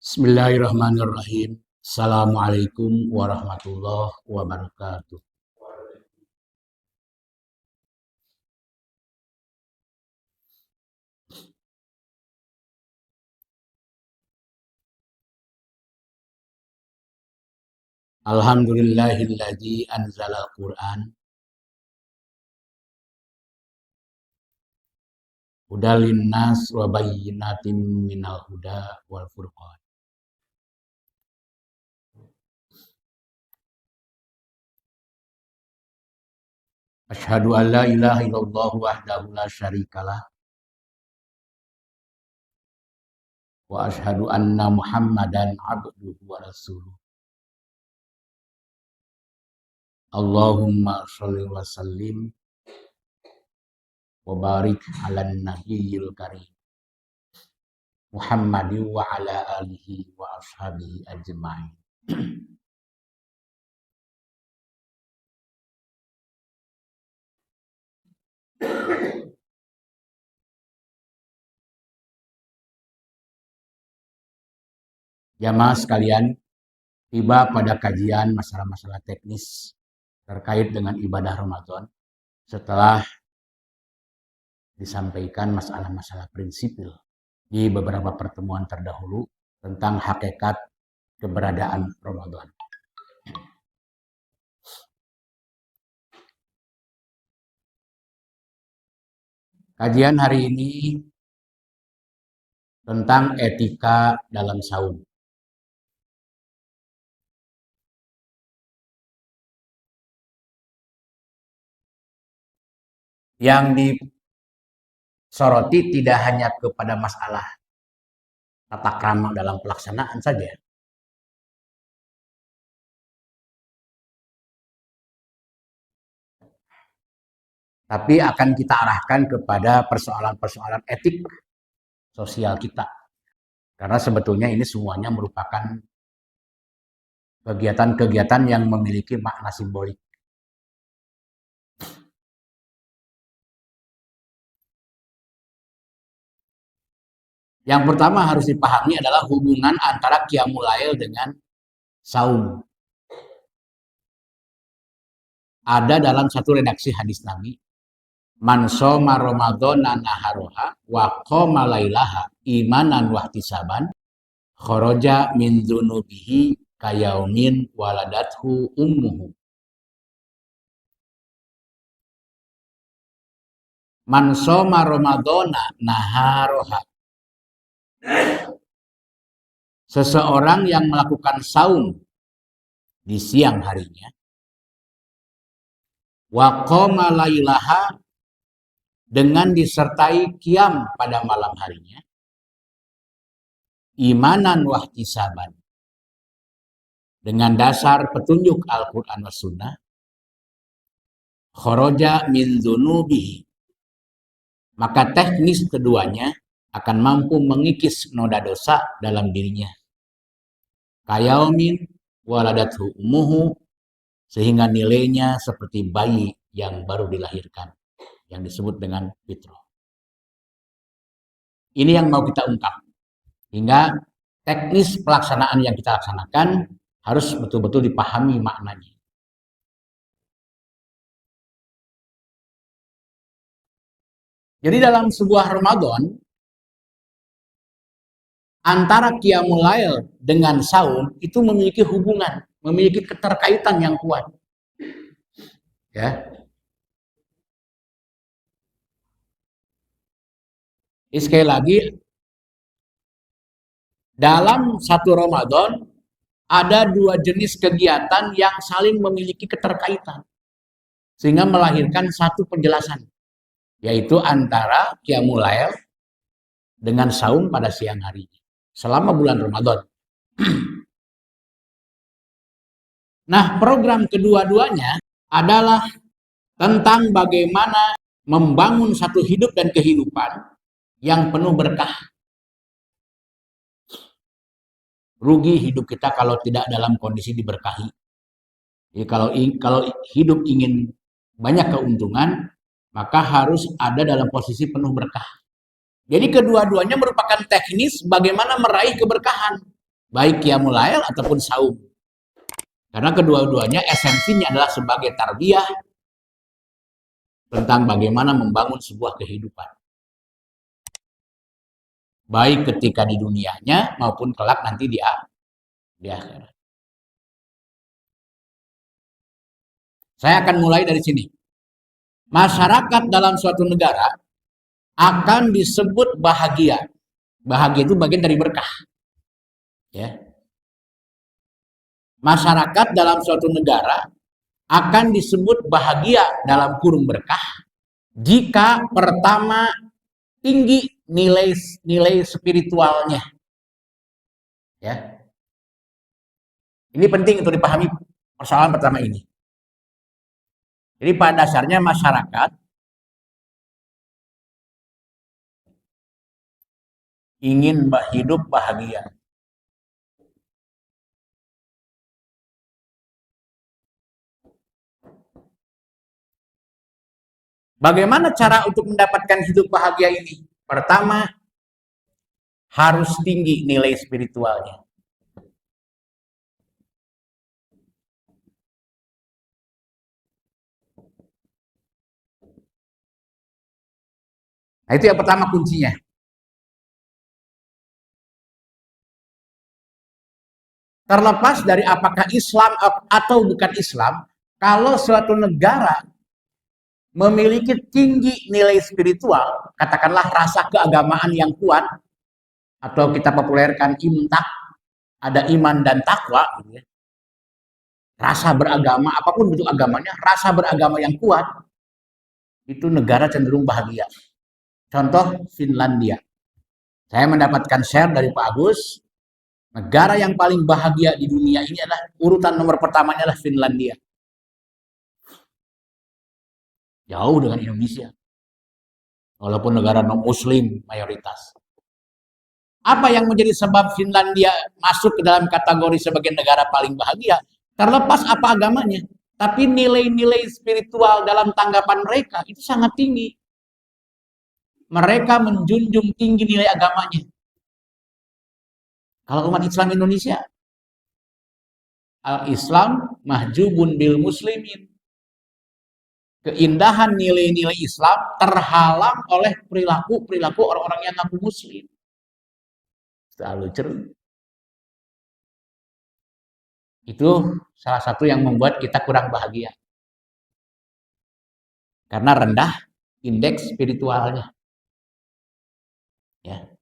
Bismillahirrahmanirrahim. Assalamualaikum warahmatullahi wabarakatuh. Alhamdulillahilladzi anzalal Qur'an hudal linnas wa bayyinatin minal huda wal furqan. Asyhadu an la ilaha illallah wahdahu la syarikalah wa asyhadu anna Muhammadan abduhu wa rasuluh. Allahumma sholli wa sallim wa barik ala nabiyyil karim Muhammadin wa ala alihi wa ashabihi ajma'in. Jamaah sekalian, tiba pada kajian masalah-masalah teknis terkait dengan ibadah Ramadan setelah disampaikan masalah-masalah prinsipil di beberapa pertemuan terdahulu tentang hakikat keberadaan Ramadan. Kajian hari ini tentang etika dalam saum. Yang disoroti tidak hanya kepada masalah tata krama dalam pelaksanaan saja, tapi akan kita arahkan kepada persoalan-persoalan etik sosial kita. Karena sebetulnya ini semuanya merupakan kegiatan-kegiatan yang memiliki makna simbolik. Yang pertama harus dipahami adalah hubungan antara qiyamul lail dengan saum. Ada dalam satu redaksi hadis Nabi, man shoma ramadhana naharoha wa qoma lailaha imanan wa ihtisaban kharaja min dzunubihi kayaumin waladathu ummuhu. Man shoma ramadhana naharoha, seseorang yang melakukan saum di siang harinya, wa qoma lailaha, dengan disertai qiyam pada malam harinya, imanan wa ihtisaban, dengan dasar petunjuk Al-Quran wa Sunnah, kharaja min dzunubihi, maka teknis keduanya akan mampu mengikis noda dosa dalam dirinya. Kayaumin waladathu ummuhu, sehingga nilainya seperti bayi yang baru dilahirkan, yang disebut dengan fitrah. Ini yang mau kita ungkap. Hingga teknis pelaksanaan yang kita laksanakan harus betul-betul dipahami maknanya. Jadi dalam sebuah Ramadan, antara qiyamul lail dengan saum itu memiliki hubungan, memiliki keterkaitan yang kuat. Ya. Sekali lagi, dalam satu Ramadan ada dua jenis kegiatan yang saling memiliki keterkaitan sehingga melahirkan satu penjelasan, yaitu antara qiyamul lail dengan saum pada siang hari selama bulan Ramadan. Nah, program kedua-duanya adalah tentang bagaimana membangun satu hidup dan kehidupan yang penuh berkah. Rugi hidup kita kalau tidak dalam kondisi diberkahi. Jadi kalau hidup ingin banyak keuntungan, maka harus ada dalam posisi penuh berkah. Jadi kedua-duanya merupakan teknis bagaimana meraih keberkahan. baik qiyamul lail ataupun saum. Karena kedua-duanya esensinya adalah sebagai tarbiyah tentang bagaimana membangun sebuah kehidupan. Baik ketika di dunianya maupun kelak nanti di akhirat. Saya akan mulai dari sini. Masyarakat dalam suatu negara akan disebut bahagia. Bahagia itu bagian dari berkah. Ya. Masyarakat dalam suatu negara akan disebut bahagia dalam kurung berkah jika pertama tinggi nilai spiritualnya. Ya. Ini penting untuk dipahami persoalan pertama ini. Jadi pada dasarnya masyarakat ingin hidup bahagia. Bagaimana cara untuk mendapatkan hidup bahagia ini? Pertama, harus tinggi nilai spiritualnya. Nah, itu yang pertama kuncinya. Terlepas dari apakah Islam atau bukan Islam, kalau suatu negara memiliki tinggi nilai spiritual, katakanlah rasa keagamaan yang kuat, atau kita populerkan imtak, ada iman dan takwa, gitu ya. Rasa beragama, apapun bentuk agamanya, rasa beragama yang kuat, itu negara cenderung bahagia. Contoh Finlandia. Saya mendapatkan share dari Pak Agus, negara yang paling bahagia di dunia ini adalah urutan nomor pertamanya adalah Finlandia. Jauh dengan Indonesia. Walaupun negara non-muslim mayoritas. Apa yang menjadi sebab Finlandia masuk ke dalam kategori sebagai negara paling bahagia? Terlepas apa agamanya, tapi nilai-nilai spiritual dalam tanggapan mereka itu sangat tinggi. Mereka menjunjung tinggi nilai agamanya. Kalau umat Islam Indonesia, al-Islam mahjubun bil muslimin. Keindahan nilai-nilai Islam terhalang oleh perilaku orang-orang yang ngaku muslim. Terlalu cerut. Itu salah satu yang membuat kita kurang bahagia. Karena rendah indeks spiritualnya. Ya.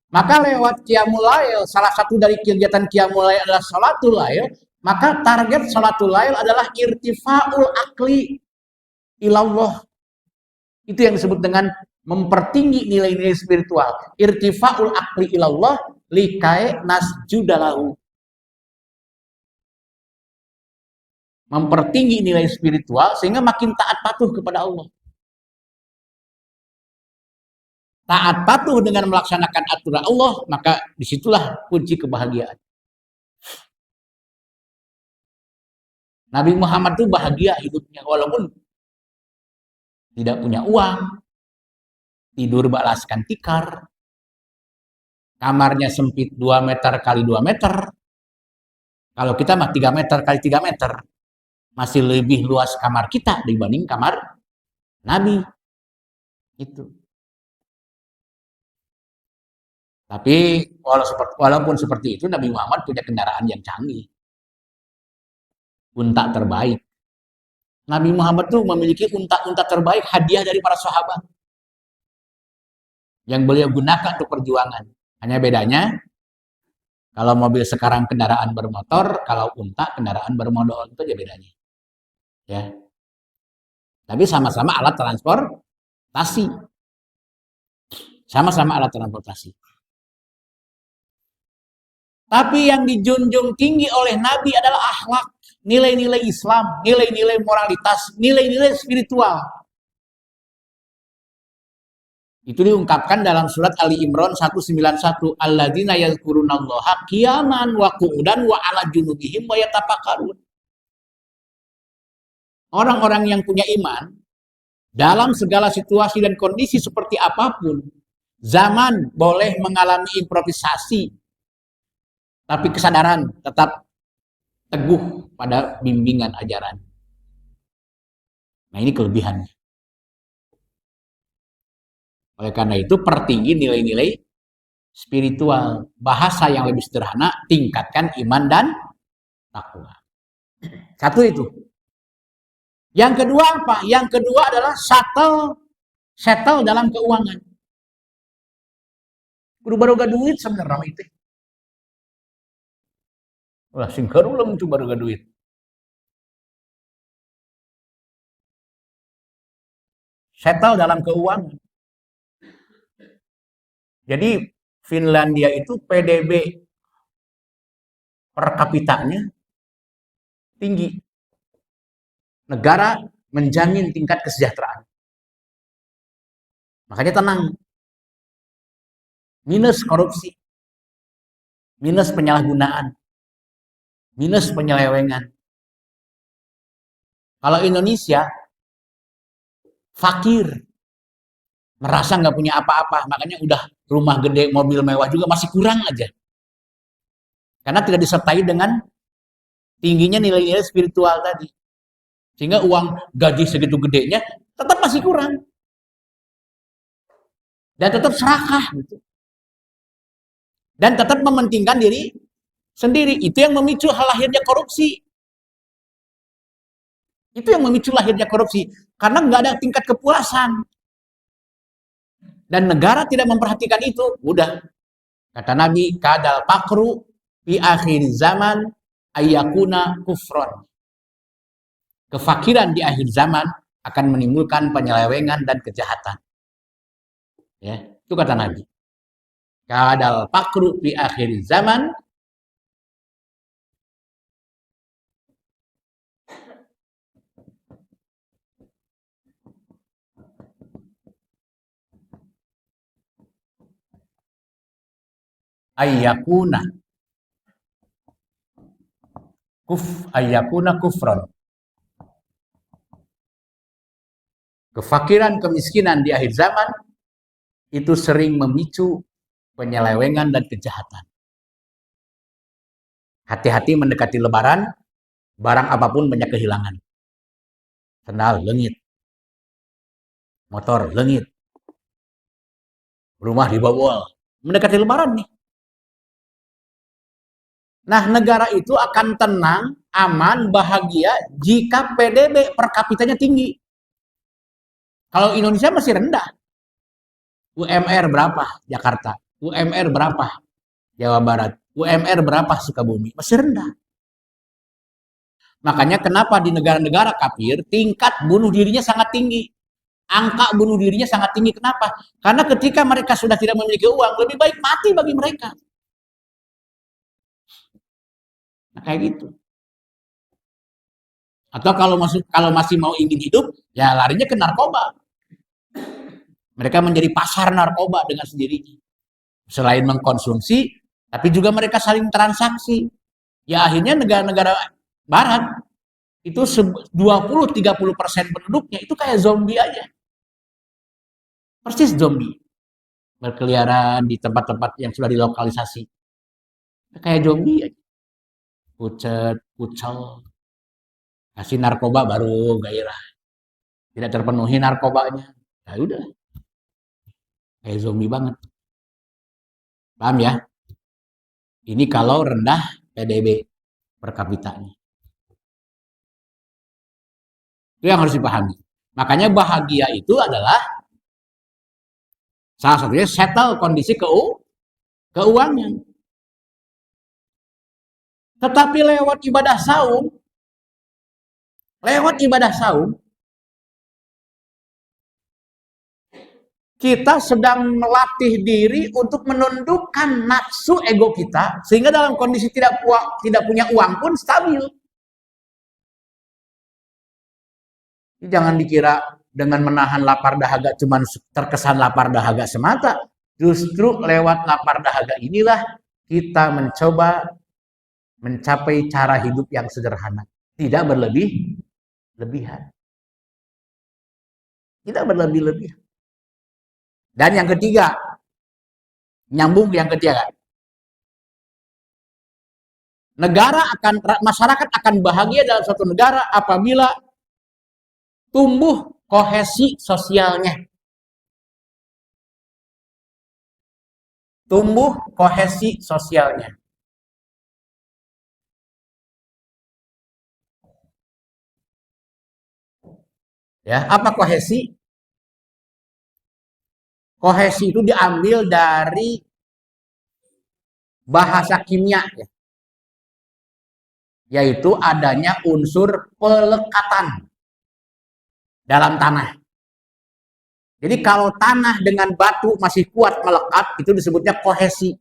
Maka lewat qiyamul lail, salah satu dari kegiatan qiyamul lail adalah salatul lail, maka target salatul lail adalah irtifaul akli ilallah. Itu yang disebut dengan mempertinggi nilai-nilai spiritual. Irtifaul akli ilallah likai nasjudalahu. Mempertinggi nilai spiritual sehingga makin taat patuh kepada Allah. Taat patuh dengan melaksanakan aturan Allah, maka disitulah kunci kebahagiaan. Nabi Muhammad itu bahagia hidupnya walaupun tidak punya uang, tidur balaskan tikar, kamarnya sempit 2 meter kali 2 meter. Kalau kita mah 3 meter kali 3 meter. Masih lebih luas kamar kita dibanding kamar Nabi. Itu. Tapi walaupun seperti itu, Nabi Muhammad punya kendaraan yang canggih. Unta terbaik. Nabi Muhammad tuh memiliki unta-unta terbaik hadiah dari para sahabat. Yang beliau gunakan untuk perjuangan. Hanya bedanya, kalau mobil sekarang kendaraan bermotor, kalau unta kendaraan bermodal. Itu aja bedanya. Ya. Tapi sama-sama alat transportasi. Sama-sama alat transportasi. Tapi yang dijunjung tinggi oleh Nabi adalah akhlak, nilai-nilai Islam, nilai-nilai moralitas, nilai-nilai spiritual. Itu diungkapkan dalam surat Ali Imran 191, alladzina yazkurunallaha qiyaman wa qu'udan wa 'ala junubihim wa yatafakkarun. Orang-orang yang punya iman dalam segala situasi dan kondisi seperti apapun, Zaman boleh mengalami improvisasi, tapi kesadaran tetap teguh pada bimbingan ajaran. Nah, ini kelebihannya. Oleh karena itu, pertinggi nilai-nilai spiritual. Bahasa yang lebih sederhana, tingkatkan iman dan takwa. Satu itu. Yang kedua apa? Yang kedua adalah settle dalam keuangan. Kudu baru duit sebenarnya itu. Wah, sing belum tuh baru duit. Settle dalam keuangan. Jadi Finlandia itu PDB per kapitanya tinggi. Negara menjamin tingkat kesejahteraan. Makanya tenang. Minus korupsi. Minus penyalahgunaan. Minus penyelewengan. Kalau Indonesia fakir, merasa nggak punya apa-apa, makanya udah rumah gede, mobil mewah juga masih kurang aja. Karena tidak disertai dengan tingginya nilai-nilai spiritual tadi. Sehingga uang gaji segitu gedenya tetap masih kurang. Dan tetap serakah gitu. Dan tetap mementingkan diri sendiri. Itu yang memicu lahirnya korupsi. Itu yang memicu lahirnya korupsi. Karena nggak ada tingkat kepuasan. Dan negara tidak memperhatikan itu. Udah. Kata Nabi, kadal pakru fi akhir zaman ayyakuna kufron. Kefakiran di akhir zaman akan menimbulkan penyelewengan dan kejahatan. Ya, itu kata Nabi. Kadal pakru fi akhir zaman ayyakuna kufron. Kefakiran, kemiskinan di akhir zaman itu sering memicu penyelewengan dan kejahatan. Hati-hati mendekati lebaran, barang apapun banyak kehilangan. Sendal lengit, motor lengit, rumah dibobol. Mendekati lebaran nih. Nah, negara itu akan tenang, aman, bahagia jika PDB per kapitanya tinggi. Kalau Indonesia masih rendah. UMR berapa Jakarta? UMR berapa Jawa Barat? UMR berapa Sukabumi? Masih rendah. Makanya kenapa di negara-negara kafir tingkat bunuh dirinya sangat tinggi. Angka bunuh dirinya sangat tinggi. Kenapa? Karena ketika mereka sudah tidak memiliki uang, lebih baik mati bagi mereka. Nah, kayak gitu. Atau kalau masih mau ingin hidup, ya larinya ke narkoba. Mereka menjadi pasar narkoba dengan sendirinya. Selain mengkonsumsi, tapi juga mereka saling transaksi. Ya akhirnya negara-negara barat itu 20-30% penduduknya itu kayak zombie aja. Persis zombie. Berkeliaran di tempat-tempat yang sudah dilokalisasi. Kayak zombie aja. Pucet, pucel. Kasih narkoba baru gairah. Tidak terpenuhi narkobanya. Ya udah. Kayak zombie banget. Paham ya? Ini kalau rendah PDB per kapitanya. Itu yang harus dipahami. Makanya bahagia itu adalah salah satunya settle kondisi keuangan. Tetapi lewat ibadah saum, kita sedang melatih diri untuk menundukkan nafsu ego kita, sehingga dalam kondisi tidak punya uang pun stabil. Jangan dikira dengan menahan lapar dahaga cuman terkesan lapar dahaga semata. Justru lewat lapar dahaga inilah kita mencoba mencapai cara hidup yang sederhana. Tidak berlebihan. Tidak berlebih-lebihan. Dan yang ketiga, Nyambung yang ketiga. Masyarakat akan bahagia dalam suatu negara apabila tumbuh kohesi sosialnya. Tumbuh kohesi sosialnya. Ya, apa kohesi? Kohesi itu diambil dari bahasa kimia, ya, yaitu adanya unsur pelekatan dalam tanah. Jadi kalau tanah dengan batu masih kuat melekat, itu disebutnya kohesi.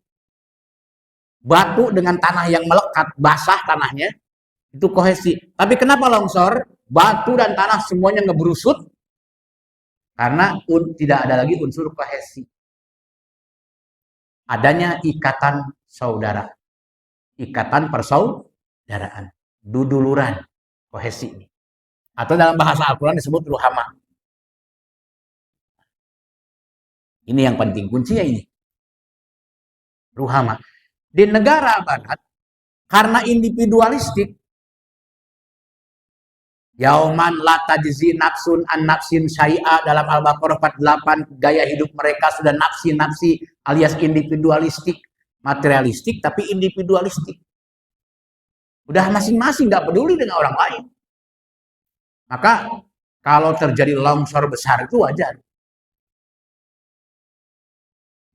Batu dengan tanah yang melekat, basah tanahnya, itu kohesi. Tapi kenapa longsor? Batu dan tanah semuanya ngeberusut, karena tidak ada lagi unsur kohesi. Adanya ikatan saudara. Ikatan persaudaraan. Duduluran kohesi ini. Atau dalam bahasa Al-Quran disebut ruhama. Ini yang penting, kuncinya ini. Ruhama. Di negara barat, karena individualistik, yauman la tajzi nafsun an nafsin syai'a dalam Al-Baqarah 48, gaya hidup mereka sudah nafsi-nafsi alias individualistik, materialistik tapi individualistik. Udah masing-masing, gak peduli dengan orang lain. Maka kalau terjadi longsor besar itu wajar.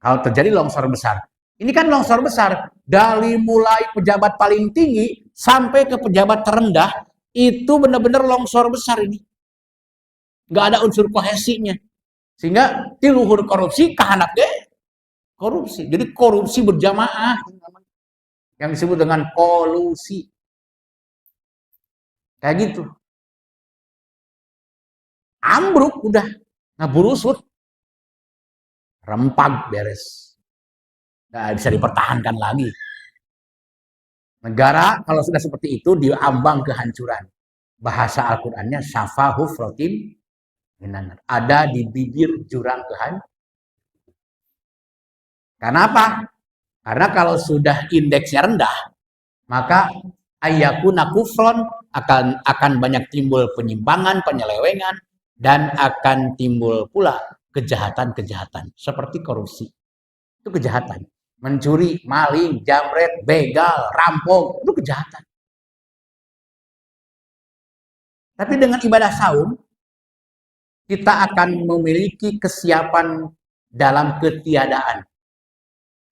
Kalau terjadi longsor besar. Ini kan longsor besar. Dari mulai pejabat paling tinggi sampai ke pejabat terendah, itu benar-benar longsor besar ini. Nggak ada unsur kohesinya. Sehingga di luhur korupsi, kahanak deh korupsi. Jadi korupsi berjamaah. Yang disebut dengan kolusi. Kayak gitu. Ambruk udah. Ngeburusut. Rempag beres. Nggak bisa dipertahankan lagi. Negara kalau sudah seperti itu diambang kehancuran. Bahasa Al-Qur'annya syafa hufratin minan nar. Ada di bibir jurang kehancuran. Kenapa? Karena kalau sudah indeksnya rendah, maka ayyakuna kufron akan banyak timbul penyimpangan, penyelewengan, dan akan timbul pula kejahatan-kejahatan seperti korupsi. Itu kejahatan. Mencuri, maling, jamret, begal, rampok, itu kejahatan. Tapi dengan ibadah saum, kita akan memiliki kesiapan dalam ketiadaan.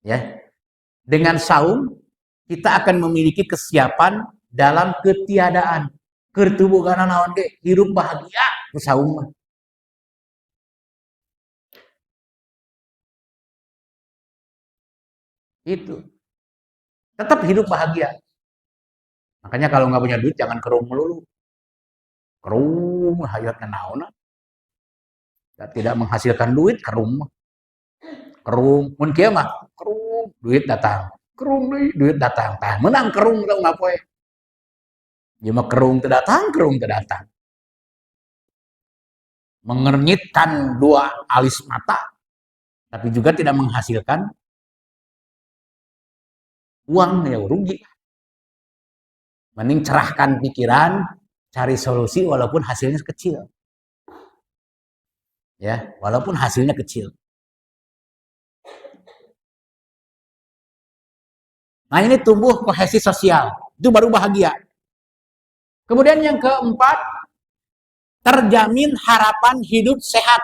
Ya. Dengan saum, kita akan memiliki kesiapan dalam ketiadaan. Kertubuh karena naon ge, hirup bahagia ku saum. Itu. Tetap hidup bahagia. Makanya kalau nggak punya duit jangan kerung melulu. Kerung hayatna naon. Tidak menghasilkan duit kerung. Kerung mun kieu mah kerung duit datang. Kerung duit datang. Tah menang kerung tau ngapoe. Ya mah kerung teu datang. Mengernyitkan dua alis mata tapi juga tidak menghasilkan uang, ya rugi. Mending cerahkan pikiran, cari solusi walaupun hasilnya kecil. Ya, walaupun hasilnya kecil. Nah, ini tumbuh kohesi sosial. Itu baru bahagia. Kemudian yang keempat, terjamin harapan hidup sehat.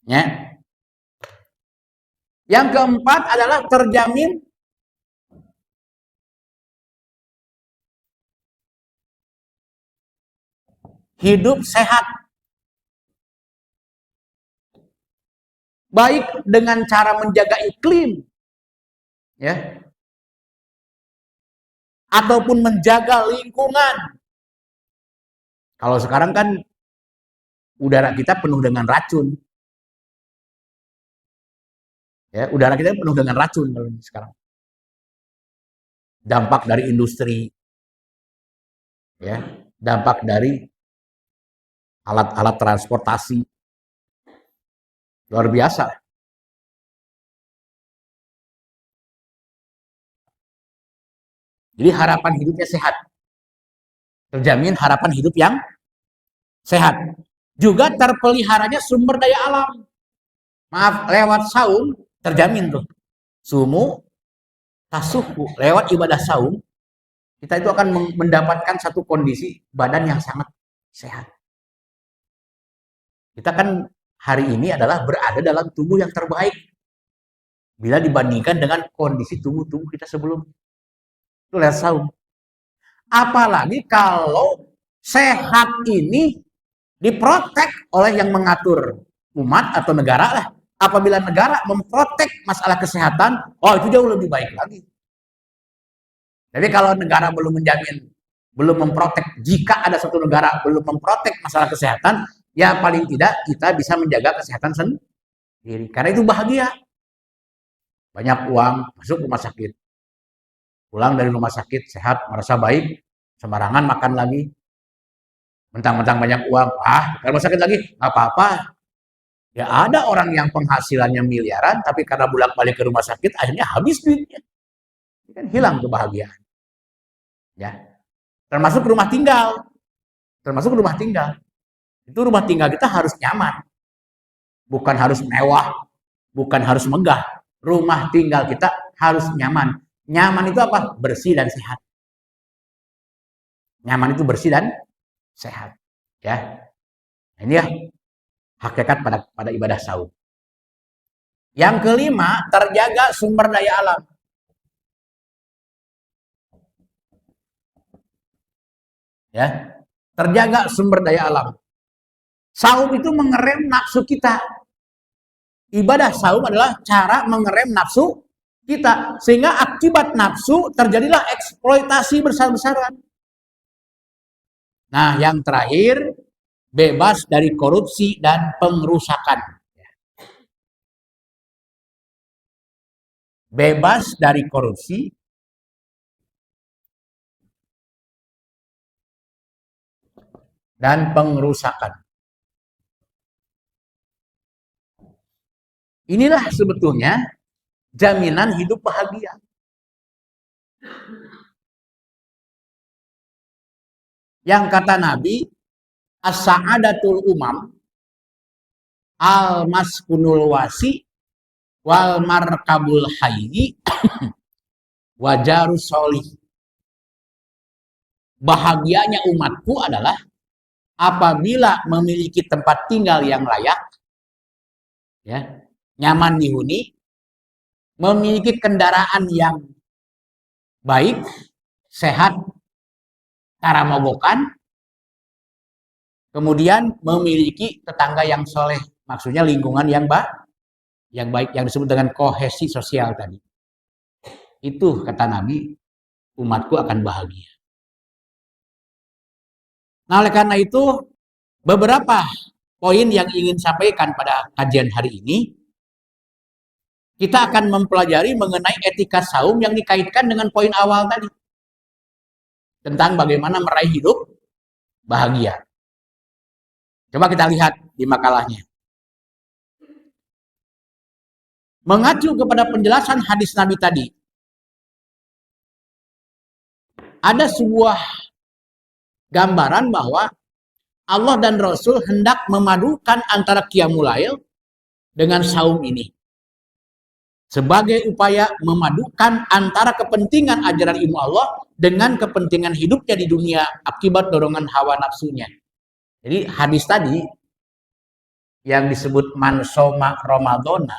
Ya. Yang keempat adalah terjamin hidup sehat. Baik dengan cara menjaga iklim, ya, ataupun menjaga lingkungan. Kalau sekarang kan udara kita penuh dengan racun. Ya, udara kita penuh dengan racun kalau sekarang. Dampak dari industri, ya, dampak dari alat-alat transportasi luar biasa. Jadi harapan hidupnya sehat, terjamin harapan hidup yang sehat. Juga terpeliharanya sumber daya alam. Maaf, lewat saum terjamin tuh. Sumu tasuku, lewat ibadah saum kita itu akan mendapatkan satu kondisi badan yang sangat sehat. Kita kan hari ini adalah berada dalam tubuh yang terbaik bila dibandingkan dengan kondisi tubuh-tubuh kita sebelum itu lewat saum. Apalagi kalau sehat ini diprotek oleh yang mengatur umat atau negara lah. Apabila negara memprotek masalah kesehatan, oh itu jauh lebih baik lagi. Jadi kalau negara belum menjamin, belum memprotek, jika ada satu negara belum memprotek masalah kesehatan, ya paling tidak kita bisa menjaga kesehatan sendiri. Karena itu bahagia. Banyak uang masuk rumah sakit. Pulang dari rumah sakit sehat, merasa baik, sembarangan makan lagi. Mentang-mentang banyak uang, rumah sakit lagi, nggak apa-apa. Ya ada orang yang penghasilannya miliaran, tapi karena bolak-balik ke rumah sakit, akhirnya habis duitnya. Kan hilang kebahagiaan. Ya, termasuk rumah tinggal. Termasuk rumah tinggal. Itu rumah tinggal kita harus nyaman. Bukan harus mewah, bukan harus megah. Rumah tinggal kita harus nyaman. Nyaman itu apa? Bersih dan sehat. Nyaman itu bersih dan sehat. Ya. Ini ya hakikat pada ibadah saum. Yang kelima, terjaga sumber daya alam. Ya, terjaga sumber daya alam. Saum itu mengerem nafsu kita. Ibadah saum adalah cara mengerem nafsu kita, sehingga akibat nafsu terjadilah eksploitasi besar-besaran. Nah, yang terakhir, bebas dari korupsi dan pengrusakan. Bebas dari korupsi dan pengrusakan. Inilah sebetulnya jaminan hidup bahagia. Yang kata Nabi, as-sa'adatul umam al-maskunul wasi wal markabul hayyi wajarus solih. Bahagianya umatku adalah apabila memiliki tempat tinggal yang layak, ya, nyaman dihuni, memiliki kendaraan yang baik, sehat, karamogokan, kemudian memiliki tetangga yang soleh, maksudnya lingkungan yang baik, yang disebut dengan kohesi sosial tadi. Itu kata Nabi, umatku akan bahagia. Nah, oleh karena itu, beberapa poin yang ingin sampaikan pada kajian hari ini, kita akan mempelajari mengenai etika saum yang dikaitkan dengan poin awal tadi. Tentang bagaimana meraih hidup bahagia. Coba kita lihat di makalahnya. Mengacu kepada penjelasan hadis Nabi tadi, ada sebuah gambaran bahwa Allah dan Rasul hendak memadukan antara qiyamul lail dengan saum ini. Sebagai upaya memadukan antara kepentingan ajaran ilmu Allah dengan kepentingan hidupnya di dunia akibat dorongan hawa nafsunya. Jadi hadis tadi yang disebut man soma Ramadhana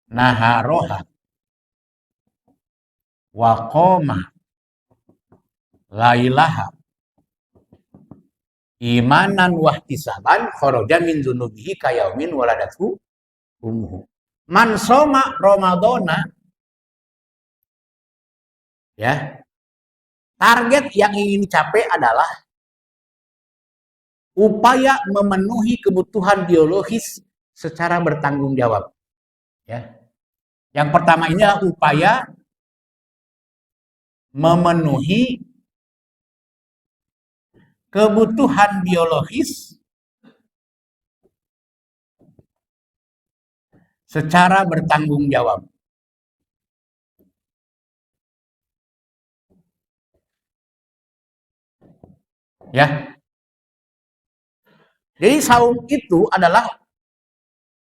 naharoha wa qoma lailaha imanan wahtisaban kharaja min dzunubihi kayaumin waladatu ummuhu. Man soma Ramadhana, ya, target yang ingin dicapai adalah upaya memenuhi kebutuhan biologis secara bertanggung jawab. Ya. Yang pertama ini adalah upaya memenuhi kebutuhan biologis secara bertanggung jawab. Ya. Jadi saum itu adalah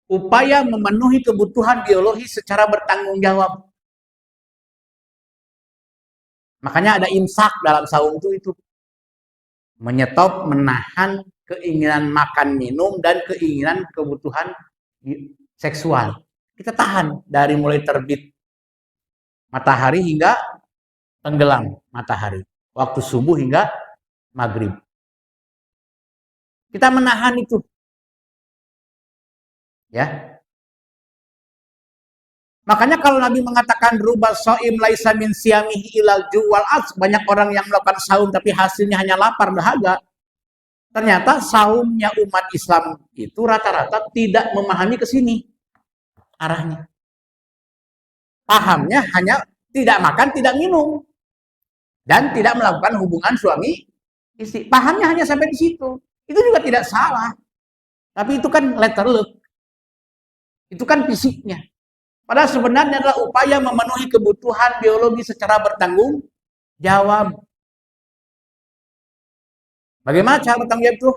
upaya memenuhi kebutuhan biologis secara bertanggung jawab. Makanya ada imsak dalam saum itu. Menyetop, menahan keinginan makan minum dan keinginan kebutuhan seksual. Kita tahan dari mulai terbit matahari hingga tenggelam matahari. Waktu subuh hingga maghrib. Kita menahan itu. Ya. Makanya kalau Nabi mengatakan rubal shaim laisa min siyamihi ilal juwal as, banyak orang yang melakukan saum tapi hasilnya hanya lapar dahaga. Ternyata saumnya umat Islam itu rata-rata tidak memahami ke sini arahnya. Pahamnya hanya tidak makan, tidak minum dan tidak melakukan hubungan suami istri. Pahamnya hanya sampai di situ. Itu juga tidak salah. Tapi itu kan letter luck. Itu kan fisiknya. Padahal sebenarnya adalah upaya memenuhi kebutuhan biologi secara bertanggung jawab. Bagaimana cara bertanggung jawab itu?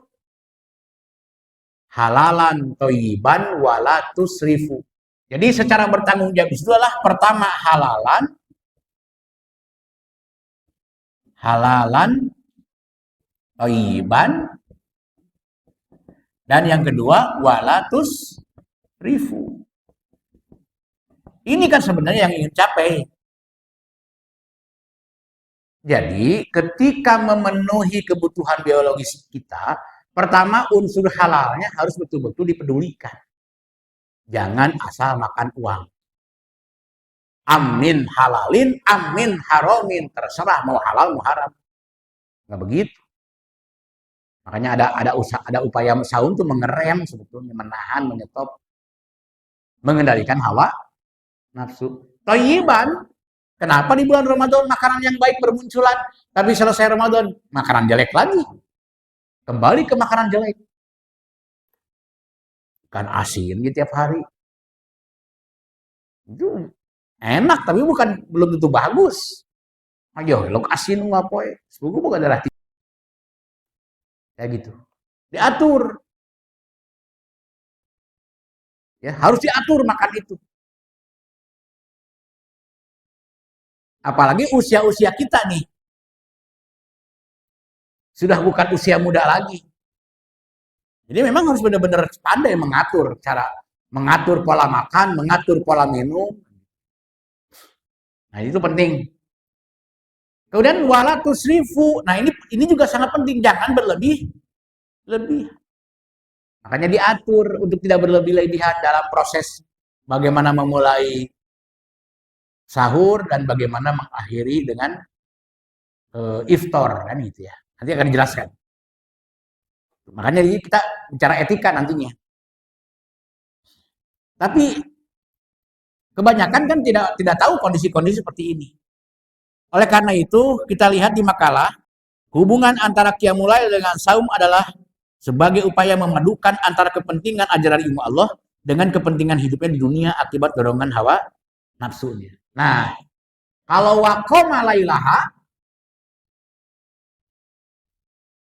Halalan toyiban wala tusrifu. Jadi secara bertanggung jawab itu adalah pertama halalan toyiban, dan yang kedua wala tusrifu. Ini kan sebenarnya yang ingin capai. Jadi ketika memenuhi kebutuhan biologis kita, pertama unsur halalnya harus betul-betul dipedulikan. Jangan asal makan uang. Amin halalin, amin haromin, terserah mau halal mau haram. Nggak begitu. Makanya ada upaya saum itu mengerem sebetulnya, menahan, menyetop, mengendalikan hawa nafsu. Thayyiban, kenapa di bulan Ramadan makanan yang baik bermunculan, tapi selesai Ramadan makanan jelek lagi. Kembali ke makanan jelek. Kan asin gitu tiap hari. Itu enak tapi belum tentu bagus. Ayo, lo asin ngapoy. Semoga bukan darah tinggi. Kayak gitu. Diatur. Ya, harus diatur makan itu. Apalagi usia-usia kita nih. Sudah bukan usia muda lagi. Jadi memang harus benar-benar pandai mengatur pola makan, mengatur pola minum. Nah, itu penting. Kemudian wala tusrifu. Nah, ini juga sangat penting, jangan berlebih. Makanya diatur untuk tidak berlebih-lebihan dalam proses bagaimana memulai sahur dan bagaimana mengakhiri dengan iftar kan gitu ya. Nanti akan dijelaskan. Makanya kita bicara etika nantinya. Tapi kebanyakan kan tidak tahu kondisi-kondisi seperti ini. Oleh karena itu, kita lihat di makalah, hubungan antara qiyamul lail dengan saum adalah sebagai upaya memadukan antara kepentingan ajaran ilmu Allah dengan kepentingan hidupnya di dunia akibat dorongan hawa nafsunya. Nah, kalau waqoma lailaha,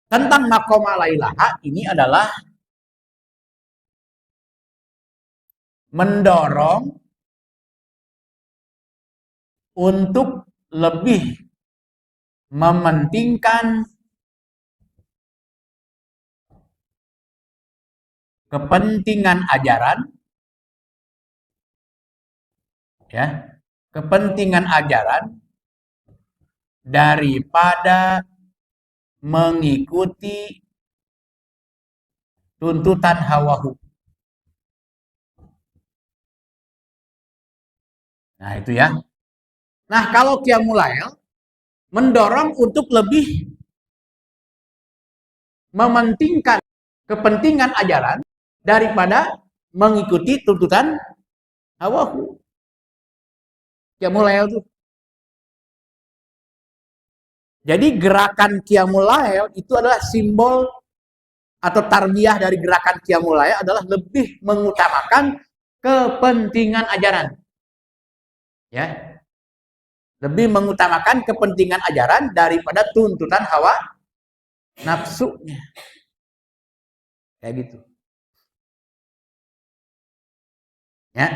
tentang maqoma lailaha ini adalah mendorong untuk lebih mementingkan kepentingan ajaran, ya, kepentingan ajaran daripada mengikuti tuntutan hawahu. Nah, itu ya. Nah, kalau qiyamul lail mendorong untuk lebih mementingkan kepentingan ajaran daripada mengikuti tuntutan hawahu. Qiyamul Lail tuh. Jadi gerakan Qiyamul Lail itu adalah simbol atau tarbiyah dari gerakan Qiyamul Lail adalah lebih mengutamakan kepentingan ajaran. Ya. Lebih mengutamakan kepentingan ajaran daripada tuntutan hawa nafsunya. Kayak gitu. Ya.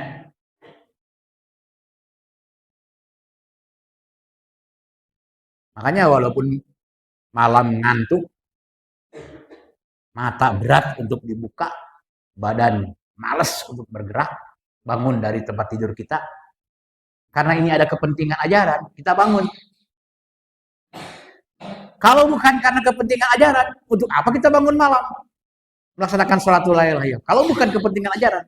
Makanya walaupun malam ngantuk, mata berat untuk dibuka, badan males untuk bergerak, bangun dari tempat tidur kita, karena ini ada kepentingan ajaran, kita bangun. Kalau bukan karena kepentingan ajaran, untuk apa kita bangun malam? Melaksanakan sholatul lail. Kalau bukan kepentingan ajaran.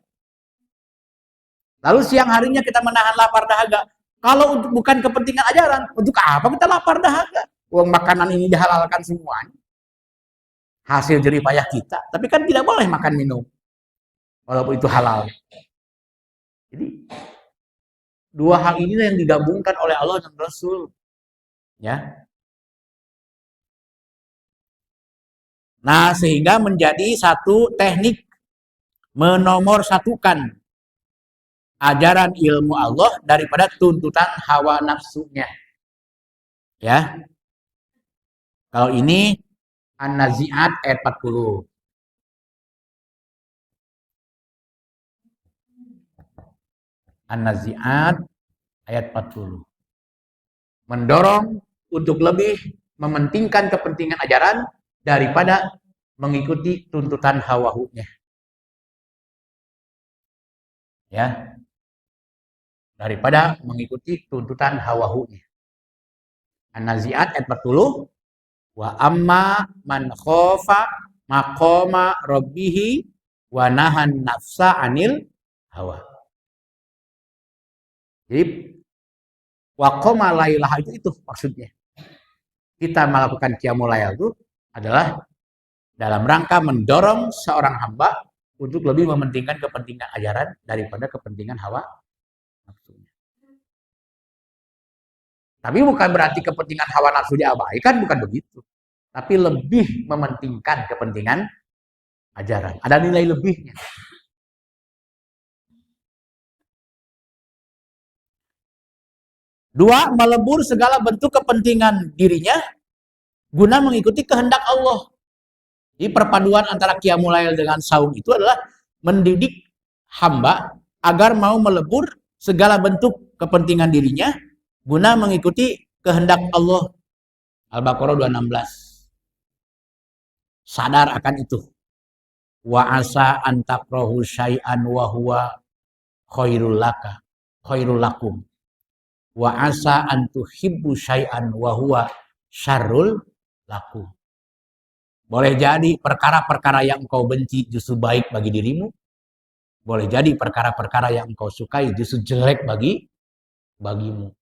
Lalu siang harinya kita menahan lapar dahaga. Kalau bukan kepentingan ajaran, untuk apa kita lapar dahaga? Uang makanan ini dihalalkan semuanya. Hasil jerih payah kita. Tapi kan tidak boleh makan minum. Walaupun itu halal. Jadi, dua hal inilah yang digabungkan oleh Allah dan Rasul. Ya. Nah, sehingga menjadi satu teknik menomorsatukan ajaran ilmu Allah daripada tuntutan hawa nafsunya. Ya. Kalau ini An-Nazi'at ayat 40. An-Nazi'at ayat 40. Mendorong untuk lebih mementingkan kepentingan ajaran daripada mengikuti tuntutan hawa-nya. Ya. Daripada mengikuti tuntutan hawa-nya. An-Nazi'at ayat 40. Wa amma man khofa maqama rabbihi wa nahan nafsa anil hawa. Jadi waqama lailah itu maksudnya. Kita melakukan qiyamul lail itu adalah dalam rangka mendorong seorang hamba untuk lebih mementingkan kepentingan ajaran daripada kepentingan hawa nafsunya. Tapi bukan berarti kepentingan hawa nafsu diabaikan, bukan begitu. Tapi lebih mementingkan kepentingan ajaran. Ada nilai lebihnya. Dua, melebur segala bentuk kepentingan dirinya guna mengikuti kehendak Allah. Jadi perpaduan antara qiyamul lail dengan saum itu adalah mendidik hamba agar mau melebur segala bentuk kepentingan dirinya guna mengikuti kehendak Allah. Al-Baqarah 216. Sadar akan itu. Wa asa antakrahu syai'an wa huwa khairul laka, khairul lakum. Wa asa antuhibbu syai'an wa huwa syarrul lakum. Boleh jadi perkara-perkara yang engkau benci justru baik bagi dirimu. Boleh jadi perkara-perkara yang engkau sukai justru jelek bagimu.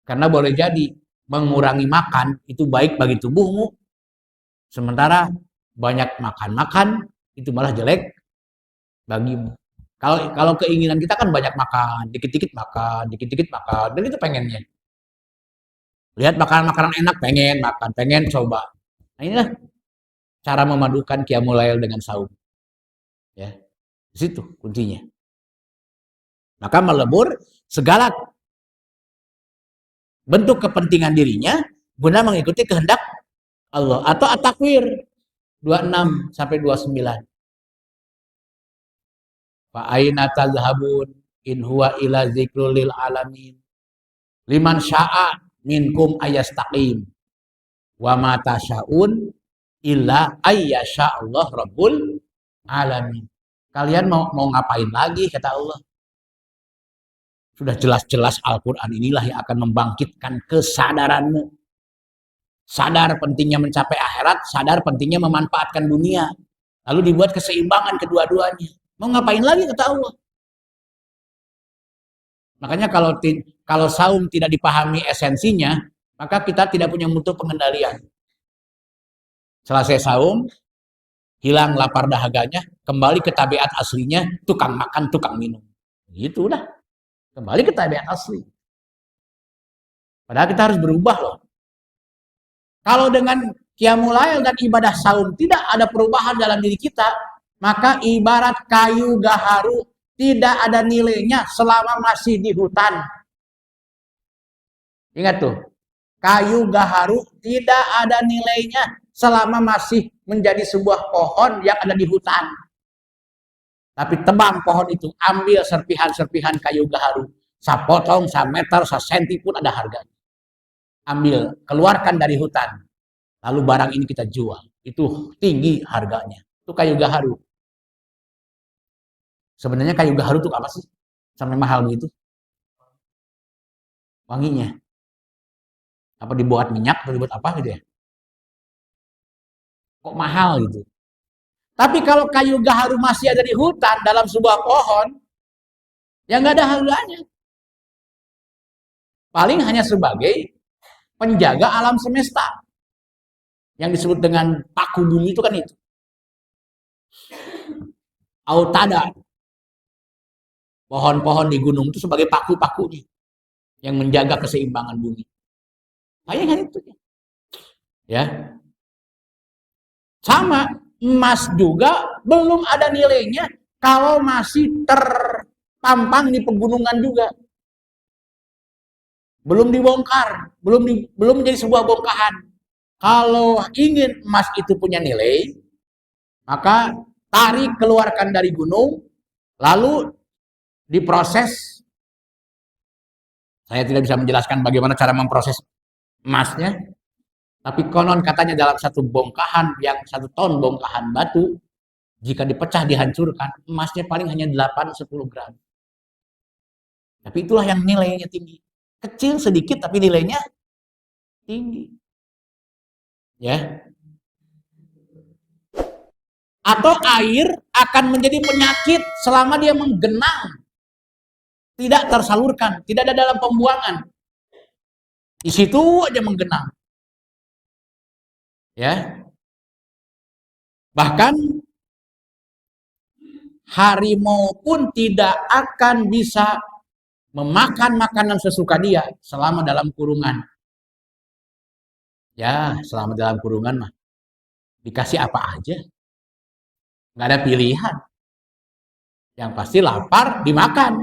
Karena boleh jadi mengurangi makan itu baik bagi tubuhmu. Sementara banyak makan itu malah jelek bagimu. Kalau keinginan kita kan banyak makan, dikit-dikit makan, dan itu pengennya. Lihat makanan-makanan enak pengen coba. Nah, inilah cara memadukan qiyamul lail dengan saum. Ya. Di situ kuncinya. Maka melebur segala bentuk kepentingan dirinya guna mengikuti kehendak Allah atau At-Takwir 26 sampai 29. Fa aina tadhhabun in huwa ila dzikrul lil alamin. Liman syaa minkum ayastaqim. Wa ma tasyaun illa ayyasha Allah rabbul alamin. Kalian mau ngapain lagi kata Allah? Sudah jelas-jelas Al-Qur'an inilah yang akan membangkitkan kesadaranmu. Sadar pentingnya mencapai akhirat, sadar pentingnya memanfaatkan dunia. Lalu dibuat keseimbangan kedua-duanya. Mau ngapain lagi kata Allah? Makanya kalau saum tidak dipahami esensinya, maka kita tidak punya mutu pengendalian. Selesai saum, hilang lapar dahaganya, kembali ke tabiat aslinya, tukang makan, tukang minum. Gitu udah. Kembali ke tabiat asli. Padahal kita harus berubah loh. Kalau dengan qiyamul lail dan ibadah saum tidak ada perubahan dalam diri kita, maka ibarat kayu gaharu tidak ada nilainya selama masih di hutan. Ingat tuh, kayu gaharu tidak ada nilainya selama masih menjadi sebuah pohon yang ada di hutan. Tapi tebang pohon itu, ambil serpihan-serpihan kayu gaharu, sapotong, sameter, sasenti pun ada harganya. Ambil, keluarkan dari hutan. Lalu barang ini kita jual. Itu tinggi harganya. Itu kayu gaharu. Sebenarnya kayu gaharu itu apa sih? Sampai mahal begitu? Wanginya. Apa dibuat minyak atau dibuat apa gitu ya? Kok mahal gitu? Tapi kalau kayu gaharu masih ada di hutan dalam sebuah pohon, ya nggak ada harganya. Paling hanya sebagai penjaga alam semesta. Yang disebut dengan paku bumi itu kan itu. Autada. Pohon-pohon di gunung itu sebagai paku-pakunya. Yang menjaga keseimbangan bumi. Kayaknya itu. Ya. Sama, emas juga belum ada nilainya kalau masih terpampang di pegunungan juga. Belum dibongkar, belum menjadi sebuah bongkahan. Kalau ingin emas itu punya nilai, maka tarik, keluarkan dari gunung, lalu diproses. Saya tidak bisa menjelaskan bagaimana cara memproses emasnya, tapi konon katanya dalam satu bongkahan, yang 1 ton bongkahan batu, jika dipecah, dihancurkan, emasnya paling hanya 8-10 gram. Tapi itulah yang nilainya tinggi. Kecil sedikit tapi nilainya tinggi. Ya. Atau air akan menjadi penyakit selama dia menggenang. Tidak tersalurkan, tidak ada dalam pembuangan. Di situ aja menggenang. Ya. Bahkan harimau pun tidak akan bisa memakan makanan sesuka dia selama dalam kurungan. Ya, selama dalam kurungan mah dikasih apa aja. Nggak ada pilihan. Yang pasti lapar, dimakan.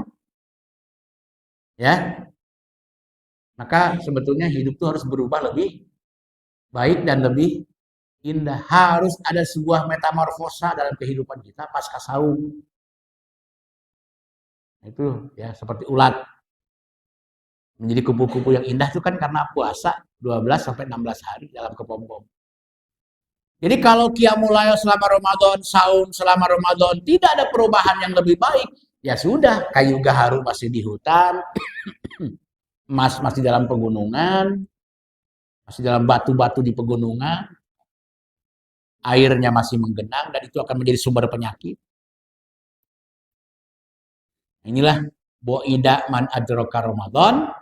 Ya. Maka sebetulnya hidup itu harus berubah lebih baik dan lebih indah. Harus ada sebuah metamorfosa dalam kehidupan kita pasca saum. Itu ya seperti ulat. Menjadi kupu-kupu yang indah itu kan karena puasa 12 sampai 16 hari dalam kepompong. Jadi kalau qiyamul lail selama Ramadan, saum selama Ramadan tidak ada perubahan yang lebih baik, ya sudah, kayu gaharu masih di hutan, emas masih dalam pegunungan, masih dalam batu-batu di pegunungan, airnya masih menggenang dan itu akan menjadi sumber penyakit. Inilah bo'ida man adraka Ramadan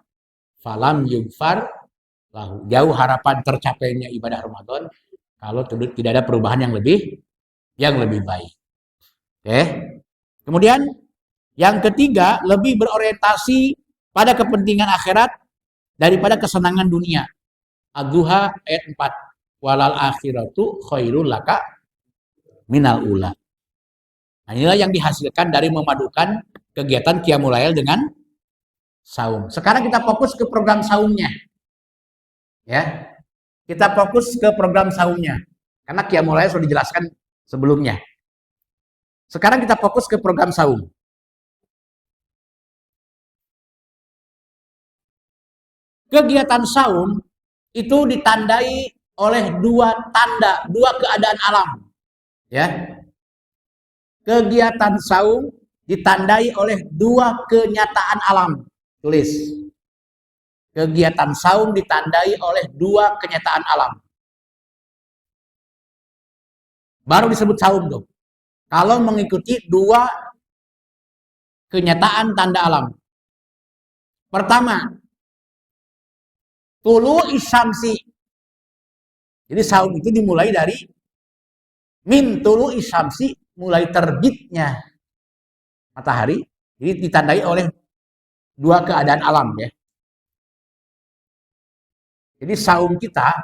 falam yugfar lahu. Jauh harapan tercapainya ibadah Ramadan kalau tidak ada perubahan yang lebih baik. Oke. Kemudian yang ketiga, lebih berorientasi pada kepentingan akhirat daripada kesenangan dunia. Ad-Duha ayat 4. Walal akhiratu khairul laka minal ula. Nah, inilah yang dihasilkan dari memadukan kegiatan qiyamul lail dengan saum. Sekarang kita fokus ke program saumnya. Ya. Kita fokus ke program saumnya. Karena qiyamul lail sudah dijelaskan sebelumnya. Sekarang kita fokus ke program saum. Kegiatan saum itu ditandai oleh dua tanda, dua keadaan alam. Ya. Kegiatan saum ditandai oleh dua kenyataan alam. Tulis. Kegiatan saum ditandai oleh dua kenyataan alam. Baru disebut saum tuh. Kalau mengikuti dua kenyataan tanda alam. Pertama, tulu isyamsi. Jadi saum itu dimulai dari min tulu isyamsi, mulai terbitnya matahari. Jadi ditandai oleh dua keadaan alam ya. Jadi saum kita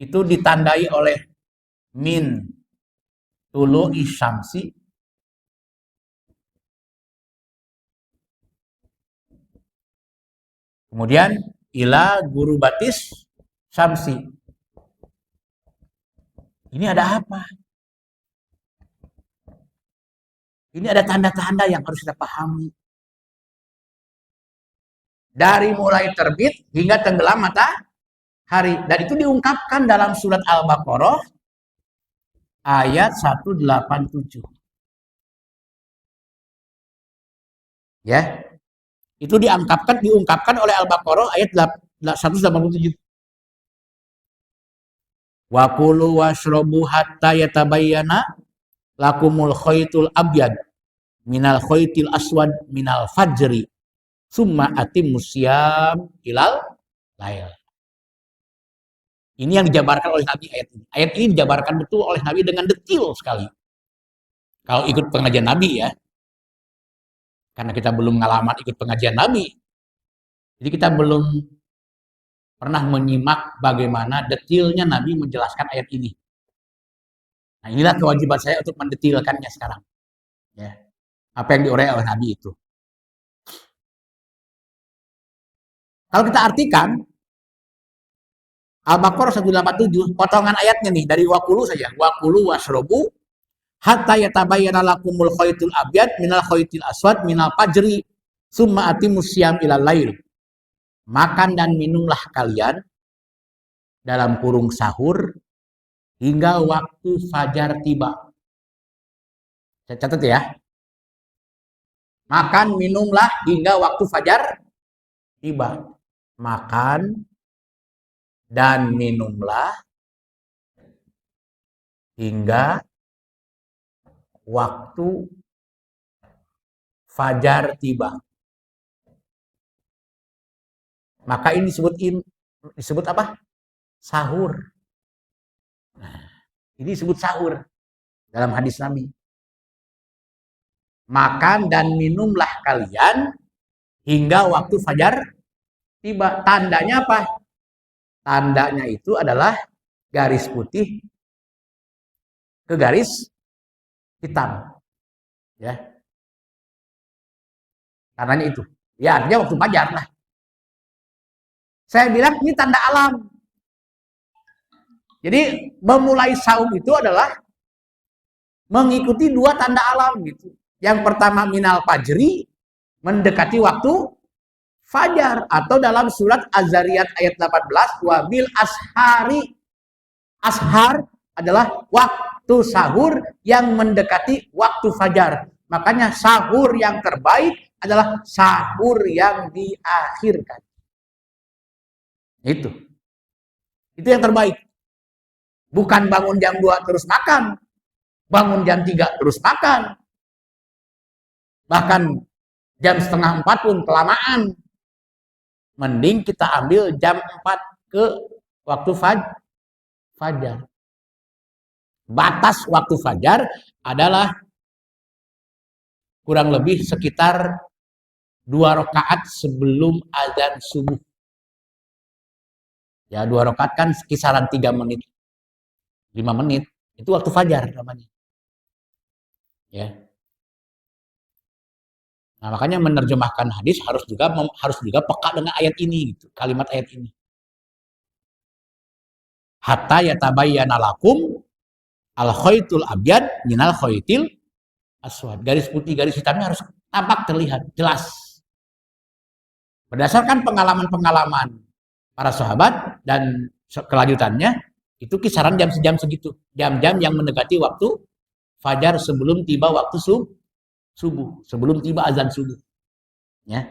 itu ditandai oleh min tulu'i syamsi kemudian ila guru batis syamsi. Ini ada apa? Ini ada tanda-tanda yang harus kita pahami. Dari mulai terbit hingga tenggelam matahari. Dan itu diungkapkan dalam surat Al-Baqarah ayat 187. Ya. Itu diungkapkan oleh Al-Baqarah ayat 187. Wa kulu washrabu hatta yatabayyana lakumul khaytul abyad minal khaytil aswad minal fajri summa atimmus syiyam ilal lail. Ini yang dijabarkan oleh Nabi ayat ini. Ayat ini dijabarkan betul oleh Nabi dengan detail sekali. Kalau ikut pengajian Nabi ya. Karena kita belum ngalaman ikut pengajian Nabi. Jadi kita belum pernah menyimak bagaimana detailnya Nabi menjelaskan ayat ini. Nah, inilah kewajiban saya untuk mendetilkannya sekarang. Ya. Apa yang diuraikan oleh Nabi itu. Kalau kita artikan Al-Baqarah 187, potongan ayatnya nih dari wakulu saja. Wakulu washrobu hatta yatabayyana lakumul khaytul abyad minal khaytil aswad minal fajri summa atimus syiyam ilal lail. Makan dan minumlah kalian dalam kurung sahur hingga waktu fajar tiba. Saya catat ya. Makan minumlah hingga waktu fajar tiba. Makan dan minumlah hingga waktu fajar tiba. Maka ini disebut apa? Sahur. Nah, ini disebut sahur dalam hadis Nabi. Makan dan minumlah kalian hingga waktu fajar tiba. Tandanya apa? Tandanya itu adalah garis putih ke garis hitam. Ya. Tandanya itu. Ya, artinya waktu fajar lah. Saya bilang ini tanda alam. Jadi memulai saum itu adalah mengikuti dua tanda alam gitu. Yang pertama minal fajri, mendekati waktu fajar, atau dalam surat Az-Zariyat ayat 18 wabil ashari. Ashar adalah waktu sahur yang mendekati waktu fajar. Makanya sahur yang terbaik adalah sahur yang diakhirkan. Itu yang terbaik. Bukan bangun jam 2 terus makan. Bangun jam 3 terus makan. Bahkan jam setengah 4 pun kelamaan. Mending kita ambil jam 4 ke waktu fajar. Batas waktu fajar adalah kurang lebih sekitar 2 rakaat sebelum azan subuh. Ya, 2 rakaat kan kisaran 3 menit. 5 menit. Itu waktu fajar namanya. Ya. Nah, makanya menerjemahkan hadis harus juga peka dengan ayat ini gitu, kalimat ayat ini. Hatta yatabayyana lakum al-khaytul abyad minal khaytil aswad. Garis putih, garis hitamnya harus tampak terlihat jelas. Berdasarkan pengalaman-pengalaman para sahabat dan kelanjutannya, itu kisaran jam segitu. Jam-jam yang mendekati waktu fajar sebelum tiba waktu subuh, sebelum tiba azan subuh. Ya.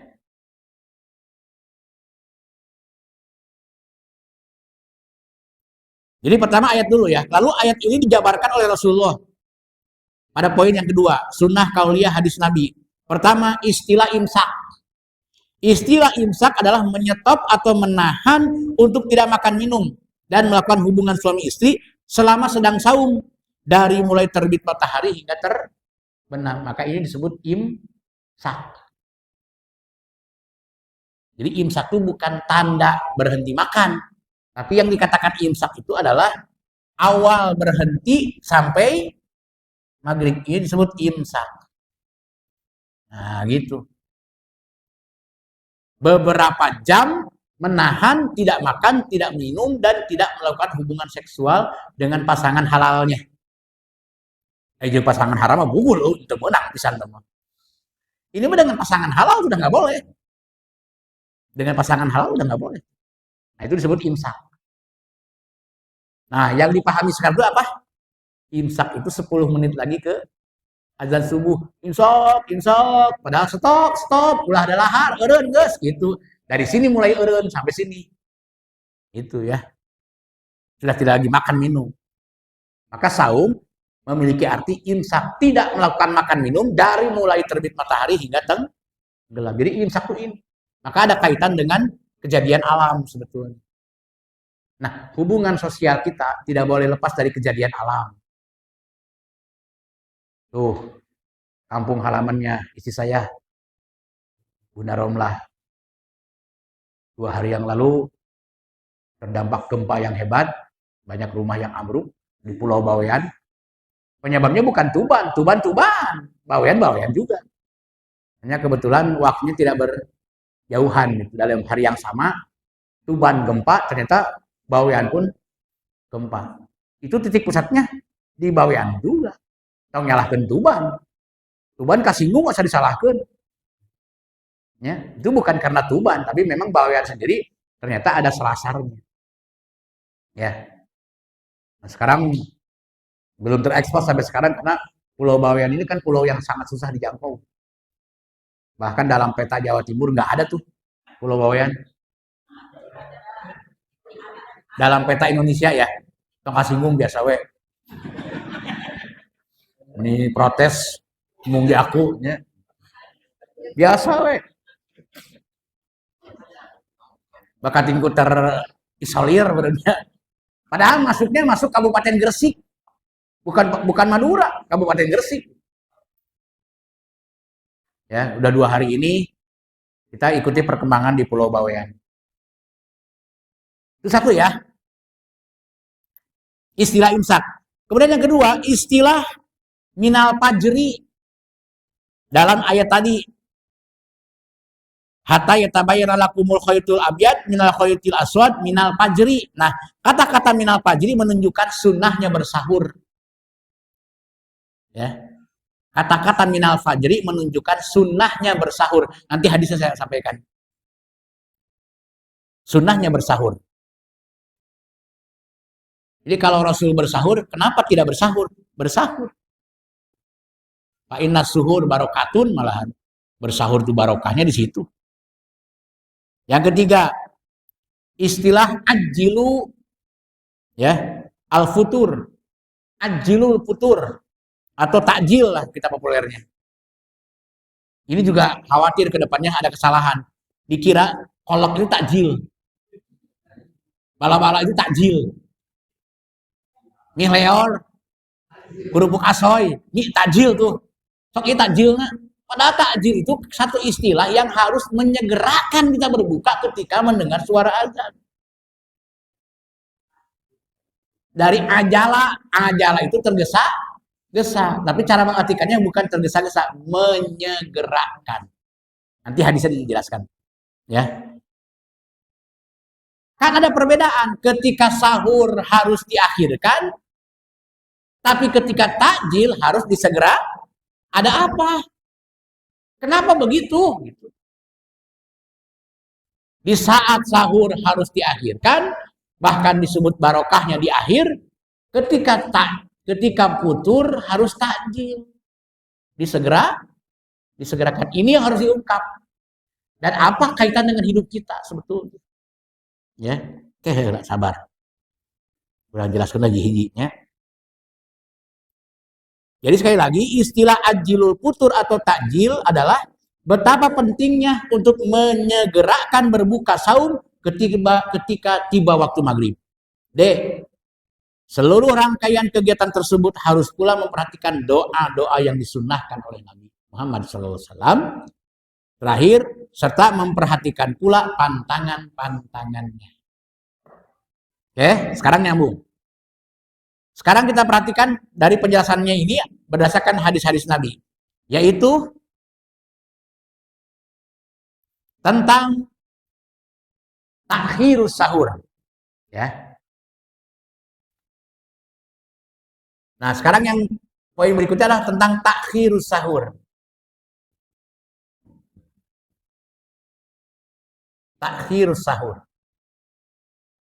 Jadi pertama ayat dulu ya. Lalu ayat ini dijabarkan oleh Rasulullah. Pada poin yang kedua, sunnah kauliyah hadis Nabi. Pertama, istilah imsak. Istilah imsak adalah menyetop atau menahan untuk tidak makan minum dan melakukan hubungan suami istri selama sedang saum dari mulai terbit matahari hingga terbenam. Maka ini disebut imsak. Jadi imsak itu bukan tanda berhenti makan. Tapi yang dikatakan imsak itu adalah awal berhenti sampai maghrib. Ini disebut imsak. Nah gitu. Beberapa jam menahan, tidak makan, tidak minum, dan tidak melakukan hubungan seksual dengan pasangan halalnya. Jeung pasangan haram mah bugul, itu menang pisan teman. Ini mah dengan pasangan halal sudah nggak boleh. Dengan pasangan halal udah nggak boleh. Nah itu disebut imsak. Nah yang dipahami sekarang itu apa? Imsak itu 10 menit lagi ke azan subuh. Imsak, imsak. Padahal stop. Ulah ada lahar, eureun geus gitu. Dari sini mulai eureun sampai sini. Itu ya. Sudah tidak lagi makan minum. Maka saum memiliki arti imsak, tidak melakukan makan minum dari mulai terbit matahari hingga tenggelam. Jadi imsak itu ini. Maka ada kaitan dengan kejadian alam sebetulnya. Nah, hubungan sosial kita tidak boleh lepas dari kejadian alam. Tuh, kampung halamannya istri saya, Bunda Romlah. 2 hari yang lalu terdampak gempa yang hebat, banyak rumah yang ambruk di Pulau Bawean. Penyebabnya bukan Tuban, Bawean juga. Hanya kebetulan waktunya tidak berjauhan gitu. Dalam hari yang sama, Tuban gempa, ternyata Bawean pun gempa. Itu titik pusatnya di Bawean juga. Tong nyalahkeun Tuban. Tuban kasinggung asa disalahkeun. Ya, itu bukan karena Tuban, tapi memang Bawean sendiri ternyata ada selasarnya. Ya. Nah, sekarang belum terekspos sampai sekarang karena Pulau Bawean ini kan pulau yang sangat susah dijangkau. Bahkan dalam peta Jawa Timur nggak ada tuh Pulau Bawean. Dalam peta Indonesia ya, tong kasinggung biasa we. Ini protes mung di aku nya. Biasa we. Bakatingku terisolir berarti. Padahal masuknya masuk Kabupaten Gresik. Bukan Madura, Kabupaten Gresik. Ya, udah 2 hari ini kita ikuti perkembangan di Pulau Bawean. Itu satu ya. Istilah imsak. Kemudian yang kedua, istilah minal fajri. Dalam ayat tadi, hatta yatabayyana lakumul khaytul abyad minal khaytil aswad minal fajri. Nah, kata-kata minal fajri menunjukkan sunnahnya bersahur. Ya. Kata-kata minal fajri menunjukkan sunnahnya bersahur. Nanti hadisnya saya sampaikan. Sunnahnya bersahur. Jadi kalau Rasul bersahur, kenapa tidak bersahur? Bersahur. Fa inna suhur barokatun, malahan. Bersahur itu barokahnya di situ. Yang ketiga, istilah ajilu, ya, al-futur. Ajilul futur. Atau takjil lah kita populernya. Ini juga khawatir ke depannya ada kesalahan. Dikira kolak itu takjil. Bala-bala itu takjil. Mie leor, kerupuk asoy, ini takjil tuh. Sok ini takjilnya. Padahal takjil itu satu istilah yang harus menyegerakan kita berbuka ketika mendengar suara azan. Dari ajala itu tergesa-gesa. Tapi cara mengartikannya bukan tergesa-gesa, menyegerakan. Nanti hadisnya dijelaskan. Ya. Kan ada perbedaan. Ketika sahur harus diakhirkan, tapi ketika takjil harus disegera. Ada apa? Kenapa begitu? Di saat sahur harus diakhirkan, bahkan disebut barokahnya di akhir, ketika futur harus takjil. Disegerakan. Ini yang harus diungkap. Dan apa kaitan dengan hidup kita sebetulnya? Ya, oke, sabar. Udah jelaskan lagi hijinya. Jadi sekali lagi istilah ajilul futur atau takjil adalah betapa pentingnya untuk menyegerakan berbuka saum ketika tiba waktu maghrib. D. Seluruh rangkaian kegiatan tersebut harus pula memperhatikan doa-doa yang disunnahkan oleh Nabi Muhammad SAW. Terakhir, serta memperhatikan pula pantangan-pantangannya. Oke, sekarang nyambung. Sekarang kita perhatikan dari penjelasannya ini berdasarkan hadis-hadis Nabi, yaitu tentang takhirus sahur. Ya. Nah, sekarang yang poin berikutnya adalah tentang takhirus sahur. Takhirus sahur.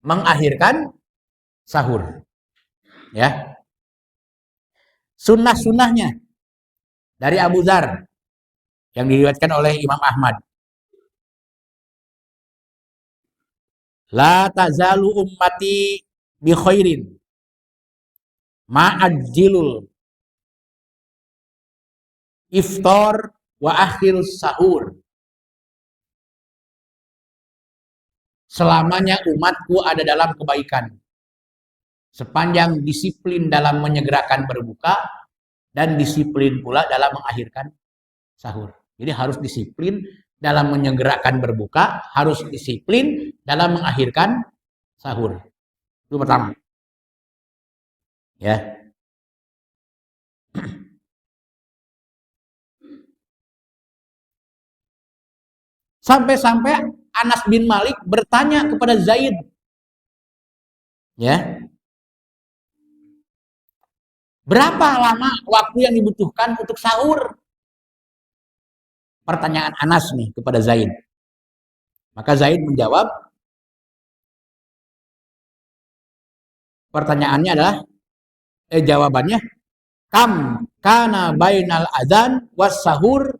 Mengakhirkan sahur. Ya. Sunnah-sunnahnya dari Abu Dzar yang diriwayatkan oleh Imam Ahmad. La tazalu ummati bi khairin ma'ajjilul iftar wa akhirus sahur. Selamanya umatku ada dalam kebaikan, sepanjang disiplin dalam menyegerakan berbuka dan disiplin pula dalam mengakhirkan sahur. Jadi harus disiplin dalam menyegerakan berbuka, harus disiplin dalam mengakhirkan sahur. Itu pertama. Ya. Sampai-sampai Anas bin Malik bertanya kepada Zaid. Ya. Berapa lama waktu yang dibutuhkan untuk sahur? Pertanyaan Anas nih kepada Zaid. Maka Zaid menjawab, pertanyaannya adalah, jawabannya, kam kana bainal adzan was sahur,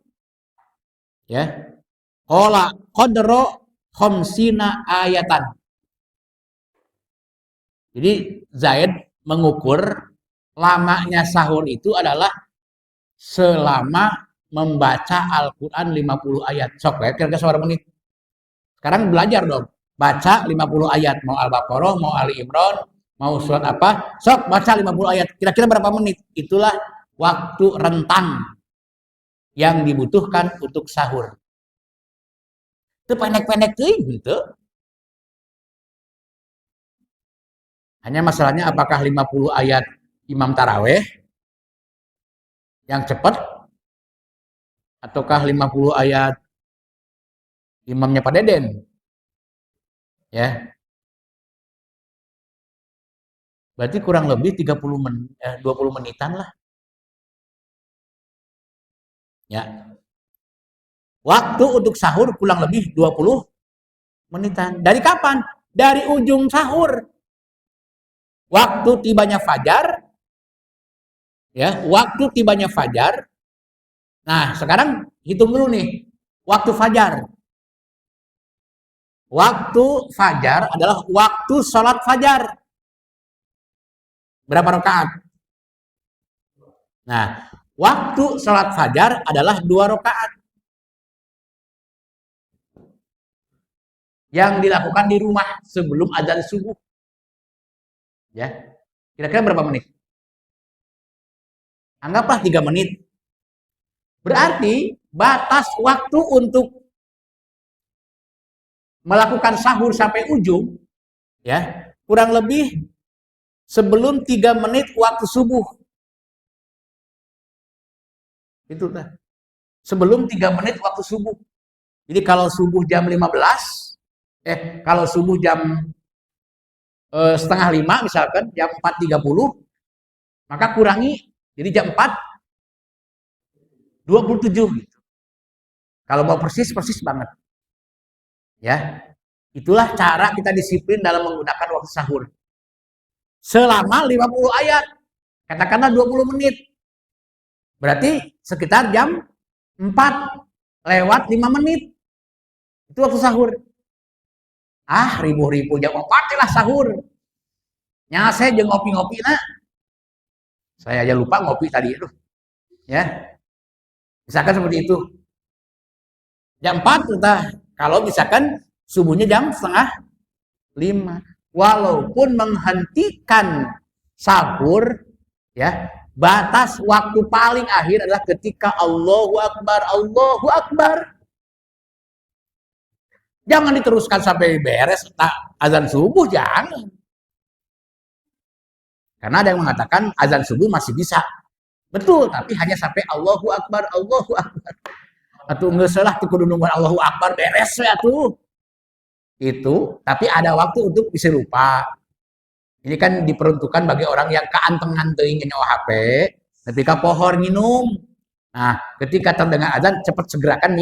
ya, qala qadra khamsina ayatan. Jadi Zaid mengukur lamanya sahur itu adalah selama membaca Al-Quran 50 ayat. Sok ya, kira-kira seberapa menit? Sekarang belajar dong. Baca 50 ayat. Mau Al-Baqarah, mau Ali Imran, mau surat apa. Sok baca 50 ayat. Kira-kira berapa menit? Itulah waktu rentang yang dibutuhkan untuk sahur. Itu pendek-pendek gitu. Hanya masalahnya apakah 50 ayat Imam Taraweh yang cepat, ataukah 50 ayat imamnya Pak Deden? Ya. Berarti kurang lebih 20 menitan lah. Ya. Waktu untuk sahur kurang lebih 20 menitan. Dari kapan? Dari ujung sahur. Waktu tibanya fajar. Ya, waktu tibanya fajar. Nah, sekarang hitung dulu nih. Waktu fajar. Waktu fajar adalah waktu sholat fajar. Berapa rakaat? Nah, waktu sholat fajar adalah 2 rakaat. Yang dilakukan di rumah sebelum azan subuh. Ya. Kira-kira berapa menit? Anggaplah 3 menit. Berarti batas waktu untuk melakukan sahur sampai ujung, ya, kurang lebih sebelum 3 menit waktu subuh. Itu dah. Sebelum 3 menit waktu subuh. Jadi kalau subuh jam 15, kalau subuh jam setengah 5 misalkan, jam 4.30, maka kurangi, jadi jam 4.27 gitu. Kalau mau persis banget. Ya, itulah cara kita disiplin dalam menggunakan waktu sahur. Selama 50 ayat, katakanlah 20 menit. Berarti sekitar jam 4 lewat 5 menit. Itu waktu sahur. Ribu-ribu jam 4 lah sahur. Nyase jeung ngopi-ngopi na. Saya aja lupa ngopi tadi itu. Ya. Misalkan seperti itu. Jam 4 kita, kalau misalkan subuhnya jam setengah 5, walaupun menghentikan sahur, ya, batas waktu paling akhir adalah ketika Allahu Akbar, Allahu Akbar. Jangan diteruskan sampai beres azan subuh, jangan. Karena ada yang mengatakan azan subuh masih bisa. Betul, tapi hanya sampai Allahu Akbar, Allahu Akbar. Atau nggak salah tuh kudu nunggu Allahu Akbar beres ya tuh. Itu, tapi ada waktu untuk bisa lupa. Ini kan diperuntukkan bagi orang yang keantengan teuing nyawa HP, ketika pohon minum. Nah, ketika terdengar azan cepat segerakan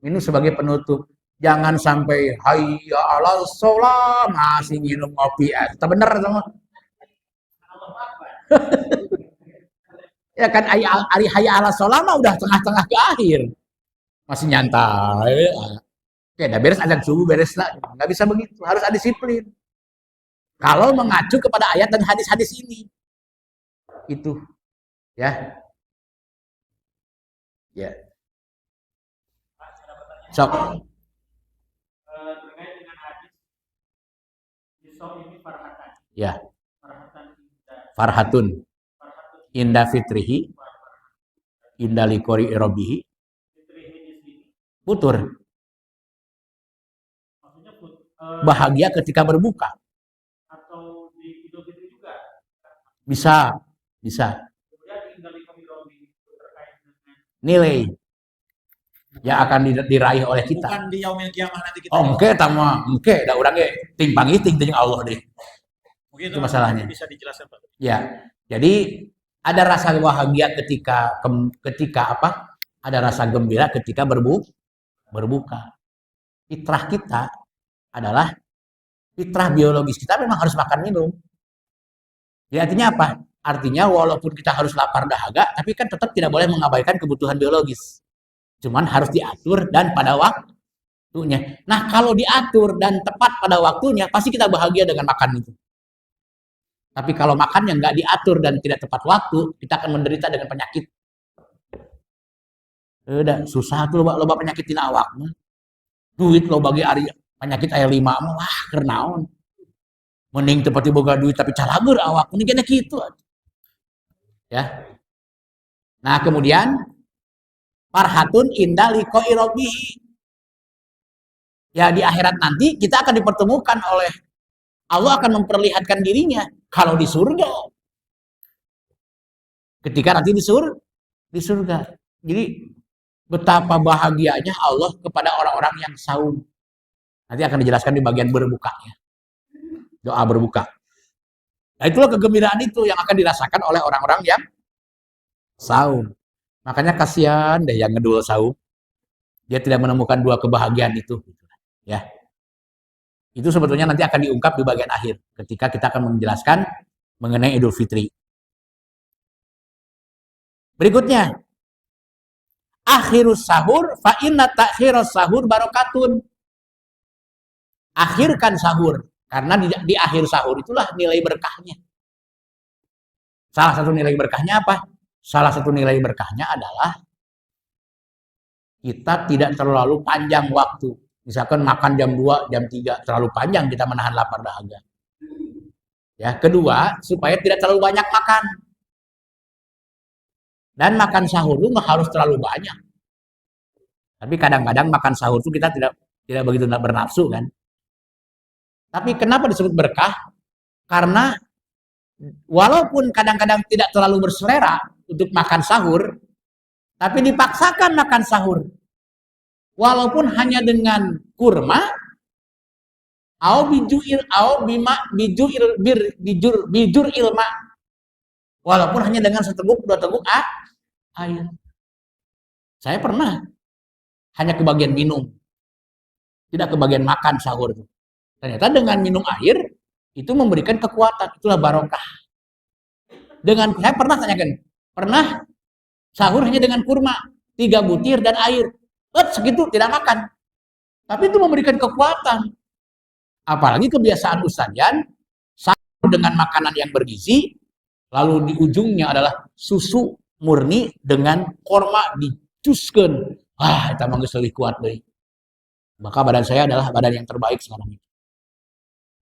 minum sebagai penutup. Jangan sampai hayya 'alal shalah masih minum kopi. Itu bener sama. Ya kan ari hayya 'alal shalah mah udah tengah-tengah ke akhir. Masih nyantai. Oke, udah beres azan subuh beres lah. Nggak bisa begitu, harus ada disiplin. Kalau mengacu kepada ayat dan hadis-hadis ini. Itu. Ya. Ya. Sok. Terkait dengan hadis Yusuf ini farhatan. Ya. Farhatun. Inda fitrihi. Inda likori irobihi. Putur. Bahagia ketika berbuka. Atau di Idul Fitri juga. Bisa. Nilai yang akan diraih oleh kita. Bukan di yaumil kiamah nanti kita. Oh, engke tama, engke da urang ge timpang ting Allah deh. Mungkin itu masalahnya. Bisa dijelaskan, Pak. Ya. Jadi ada rasa bahagia ketika apa? Ada rasa gembira ketika berbuka. Fitrah kita adalah fitrah biologis kita memang harus makan minum. Jadi artinya apa? Artinya walaupun kita harus lapar dahaga, tapi kan tetap tidak boleh mengabaikan kebutuhan biologis. Cuman harus diatur dan pada waktunya. Nah, kalau diatur dan tepat pada waktunya, pasti kita bahagia dengan makan itu. Tapi kalau makannya nggak diatur dan tidak tepat waktu, kita akan menderita dengan penyakit. Udah susah tuh loba penyakit tina awak. Duit lo bagi ari penyakit aya 5 mah wah keur naon. Mending tepati boga duit tapi calagur awak. Mending kena kitu. Ya. Nah, kemudian farhatun inda liqa'i rabbih. Ya, di akhirat nanti kita akan dipertemukan oleh Allah, akan memperlihatkan dirinya kalau di surga. Ketika nanti di surga. Jadi betapa bahagianya Allah kepada orang-orang yang saum. Nanti akan dijelaskan di bagian berbukanya. Doa berbuka. Nah, itulah kegembiraan itu yang akan dirasakan oleh orang-orang yang saum. Makanya kasihan deh yang ngedul saum. Dia tidak menemukan dua kebahagiaan itu. Ya. Itu sebetulnya nanti akan diungkap di bagian akhir. Ketika kita akan menjelaskan mengenai Idul Fitri. Berikutnya. Akhirus sahur fa inna ta'khirus sahur barokatun. Akhirkan sahur. Karena di akhir sahur itulah nilai berkahnya. Salah satu nilai berkahnya apa? Salah satu nilai berkahnya adalah kita tidak terlalu panjang waktu. Misalkan makan jam 2, jam 3, terlalu panjang kita menahan lapar dahaga. Ya, kedua, supaya tidak terlalu banyak makan. Dan makan sahur itu nggak harus terlalu banyak. Tapi kadang-kadang makan sahur itu kita tidak begitu bernafsu kan. Tapi kenapa disebut berkah? Karena walaupun kadang-kadang tidak terlalu berselera untuk makan sahur, tapi dipaksakan makan sahur. Walaupun hanya dengan kurma, bijur ilma. Walaupun hanya dengan seteguk, 2 teguk air. Saya pernah hanya kebagian minum. Tidak kebagian makan sahur itu. Ternyata dengan minum air itu memberikan kekuatan, itulah barokah. Saya pernah tanyakan, pernah sahur hanya dengan kurma, 3 butir dan air. Segitu tidak makan. Tapi itu memberikan kekuatan. Apalagi kebiasaan Ustaz Yan, sahur dengan makanan yang bergizi, lalu di ujungnya adalah susu murni dengan korma dicuskeun. Wah, itu mah geus leuwih kuat deui. Maka badan saya adalah badan yang terbaik sekarang ini.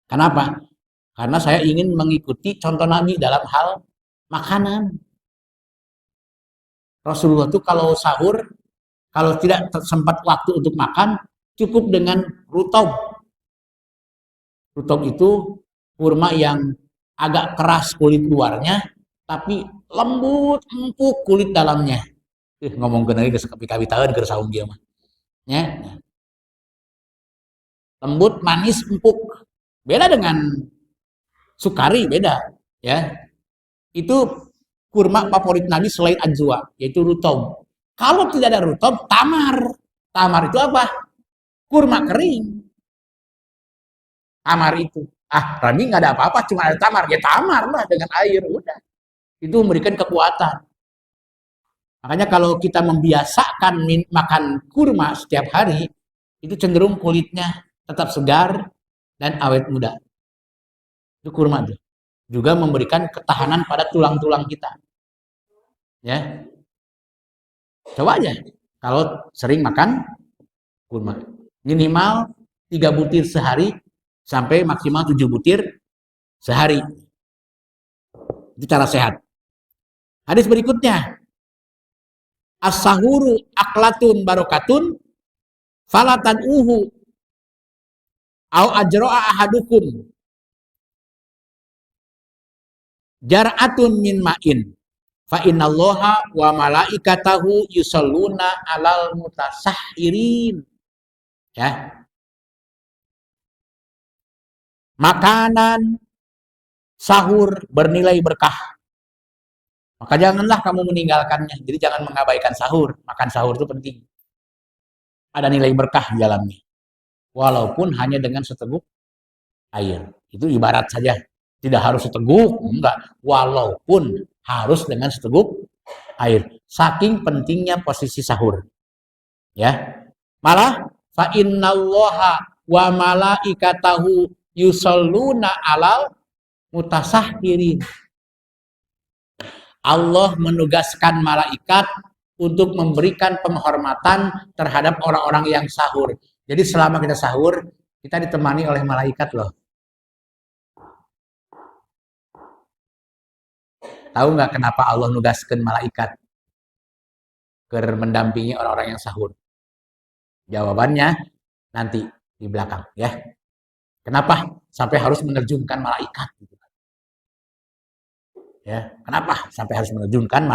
Kenapa? Karena saya ingin mengikuti contoh Nabi dalam hal makanan. Rasulullah itu kalau sahur, kalau tidak sempat waktu untuk makan, cukup dengan rutob. Rutob itu kurma yang agak keras kulit luarnya, tapi lembut, empuk kulit dalamnya. Ngomong ke lagi kepi-kapi tahun ke saung dia mah. Ya. Lembut, manis, empuk. Beda dengan sukari, beda. Ya. Itu kurma favorit Nabi selain ajwa, yaitu rutob. Kalau tidak ada rutob, tamar. Tamar itu apa? Kurma kering. Tamar itu. Rani nggak ada apa-apa, cuma ada tamar. Ya tamar lah dengan air, udah. Itu memberikan kekuatan. Makanya kalau kita membiasakan makan kurma setiap hari, itu cenderung kulitnya tetap segar dan awet muda. Itu kurma tuh. Juga memberikan ketahanan pada tulang-tulang kita. Ya. Coba aja kalau sering makan kurma. Minimal 3 butir sehari sampai maksimal 7 butir sehari. Itu cara sehat. Hadis berikutnya. As-sahuru aklatun barokatun falatan uhu au ajro'a ahadukum jar'atun min ma'in fa innallaha wa malaikatahu yusalluna alal mutasahhirin. Ya. Makanan sahur bernilai berkah. Maka janganlah kamu meninggalkannya. Jadi jangan mengabaikan sahur. Makan sahur itu penting. Ada nilai berkah di dalamnya. Walaupun hanya dengan seteguk air. Itu ibarat saja. Tidak harus seteguk, enggak. Walaupun harus dengan seteguk air. Saking pentingnya posisi sahur. Ya. Malah fa innallaha wa malaikatahu yusalluna alal mutasahhirin. Allah menugaskan malaikat untuk memberikan penghormatan terhadap orang-orang yang sahur. Jadi selama kita sahur, kita ditemani oleh malaikat loh. Tahu nggak kenapa Allah nugaskan malaikat ke mendampingi orang-orang yang sahur? Jawabannya nanti di belakang ya. Kenapa sampai harus menerjunkan malaikat? Ya, kenapa sampai harus menerjunkan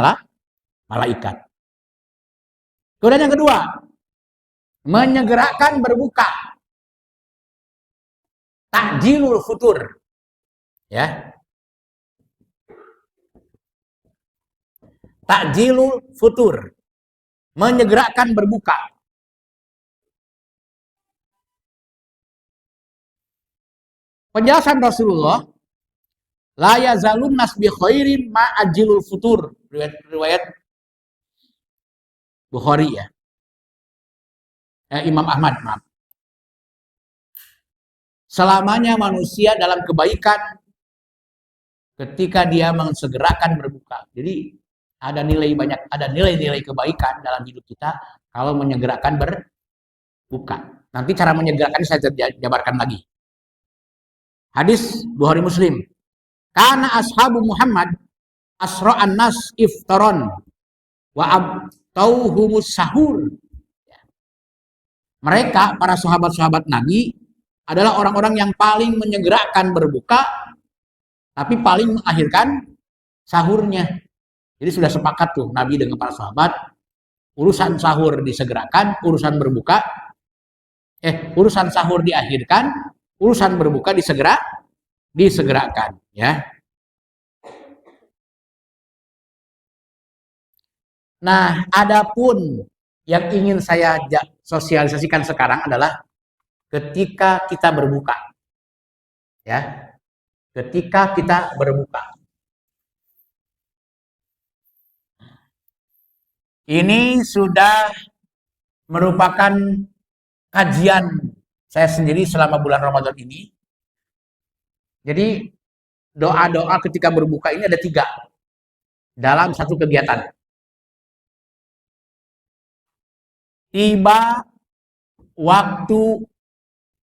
malaikat? Kemudian yang kedua, menyegerakan berbuka. Takjilul futur. Ya. Takjilul futur. Menyegerakan berbuka. Penjelasan Rasulullah, la yazalun nas bi khairin ma ajilul futur. Riwayat Bukhari ya. Imam Ahmad, maaf. Selamanya manusia dalam kebaikan ketika dia mensegerakan berbuka. Jadi ada nilai-nilai kebaikan dalam hidup kita kalau menyegerakan berbuka. Nanti cara menyegerakan saya jabarkan lagi. Hadis Bukhari Muslim. Kana ashabu Muhammad asra'an nas iftaron wa abtauhumus sahur. Mereka, para sahabat-sahabat Nabi, adalah orang-orang yang paling menyegerakan berbuka, tapi paling mengakhirkan sahurnya. Jadi sudah sepakat tuh Nabi dengan para sahabat, urusan sahur disegerakan, urusan sahur diakhirkan, urusan berbuka disegerakan, ya. Nah, adapun yang ingin saya sosialisasikan sekarang adalah ketika kita berbuka. Ya. Ketika kita berbuka. Ini sudah merupakan kajian saya sendiri selama bulan Ramadan ini. Jadi doa-doa ketika berbuka ini ada 3 dalam satu kegiatan. Tiba waktu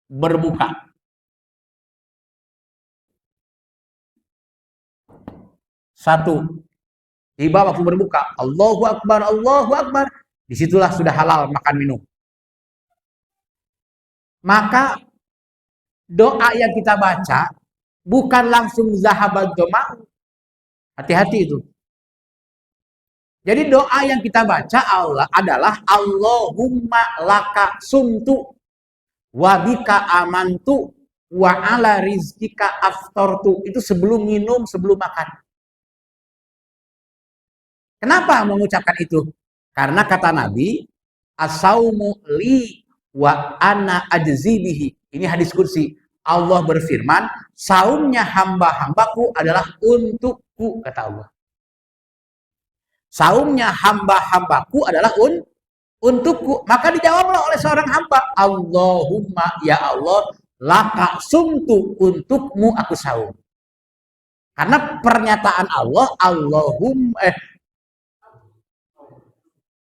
berbuka. Satu, tiba waktu berbuka. Allahu Akbar, Allahu Akbar. Disitulah sudah halal makan minum. Maka doa yang kita baca bukan langsung zahabad doma'u. Hati-hati itu. Jadi doa yang kita baca Allah adalah Allahumma laka sumtu wa bika amantu wa ala rizkika aftortu. Itu sebelum minum, sebelum makan. Kenapa mengucapkan itu? Karena kata Nabi, as-saumu li wa ana ajzi bihi. Ini hadis kursi. Allah berfirman, saumnya hamba-hambaku adalah untukku, kata Allah. Saumnya hamba-hambaku adalah untukku. Maka dijawablah oleh seorang hamba, Allahumma ya Allah, laka sumtu, untukmu aku saum. Karena pernyataan Allah,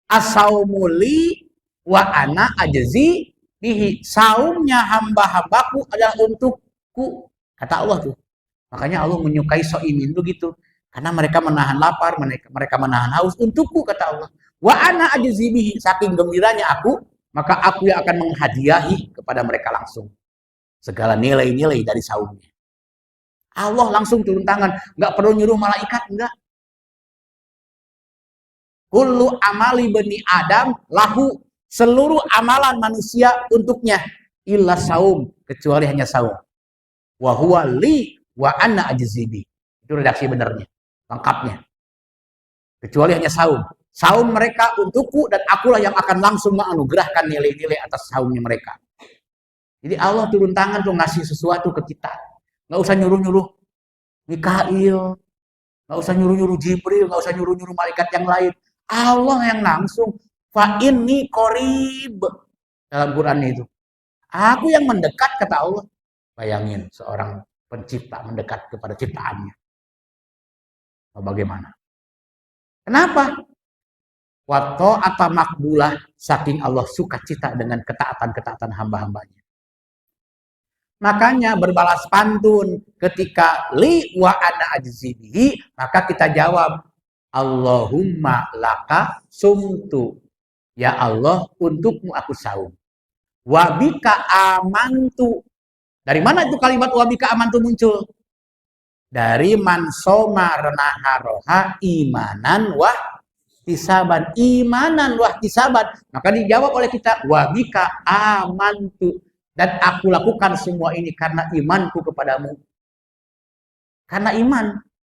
as-saumuli wa ana ajzi bihi. Saumnya hamba-hambaku adalah untukku, kata Allah tuh. Makanya Allah menyukai so'imin begitu. Karena mereka menahan lapar, mereka menahan haus untukku, kata Allah. Wa ana ajzi bihi, saking gembiranya aku, maka aku yang akan menghadiahi kepada mereka langsung segala nilai-nilai dari saumnya. Allah langsung turun tangan, nggak perlu nyuruh malaikat, enggak. Kullu amali bani Adam lahu, seluruh amalan manusia untuknya, illa saum, kecuali hanya saum. Wa huwa li wa ana ajzi bihi. Itu redaksi benernya, lengkapnya. Kecuali hanya saum. Saum mereka untukku dan akulah yang akan langsung menganugerahkan nilai-nilai atas saumnya mereka. Jadi Allah turun tangan tuh ngasih sesuatu ke kita. Nggak usah nyuruh-nyuruh Mikail, nggak usah nyuruh-nyuruh Jibril, nggak usah nyuruh-nyuruh malaikat yang lain. Allah yang langsung. Fa inni qarib. Dalam Quran itu. Aku yang mendekat, kata Allah. Bayangin seorang pencipta mendekat kepada ciptaannya. Bagaimana? Kenapa? Wato atau makbulah, saking Allah suka cita dengan ketaatan-ketaatan hamba-hambanya. Makanya berbalas pantun ketika li wa ana ajzi bihi, maka kita jawab Allahumma laka sumtu. Ya Allah, untukmu aku saum. Wa bika amantu. Dari mana itu kalimat wa bika amantu muncul? Dari mansoma renaharoha imanan wah tisaban, imanan wah tisaban. Maka dijawab oleh kita, wabika amantu, dan aku lakukan semua ini karena imanku kepadamu. Karena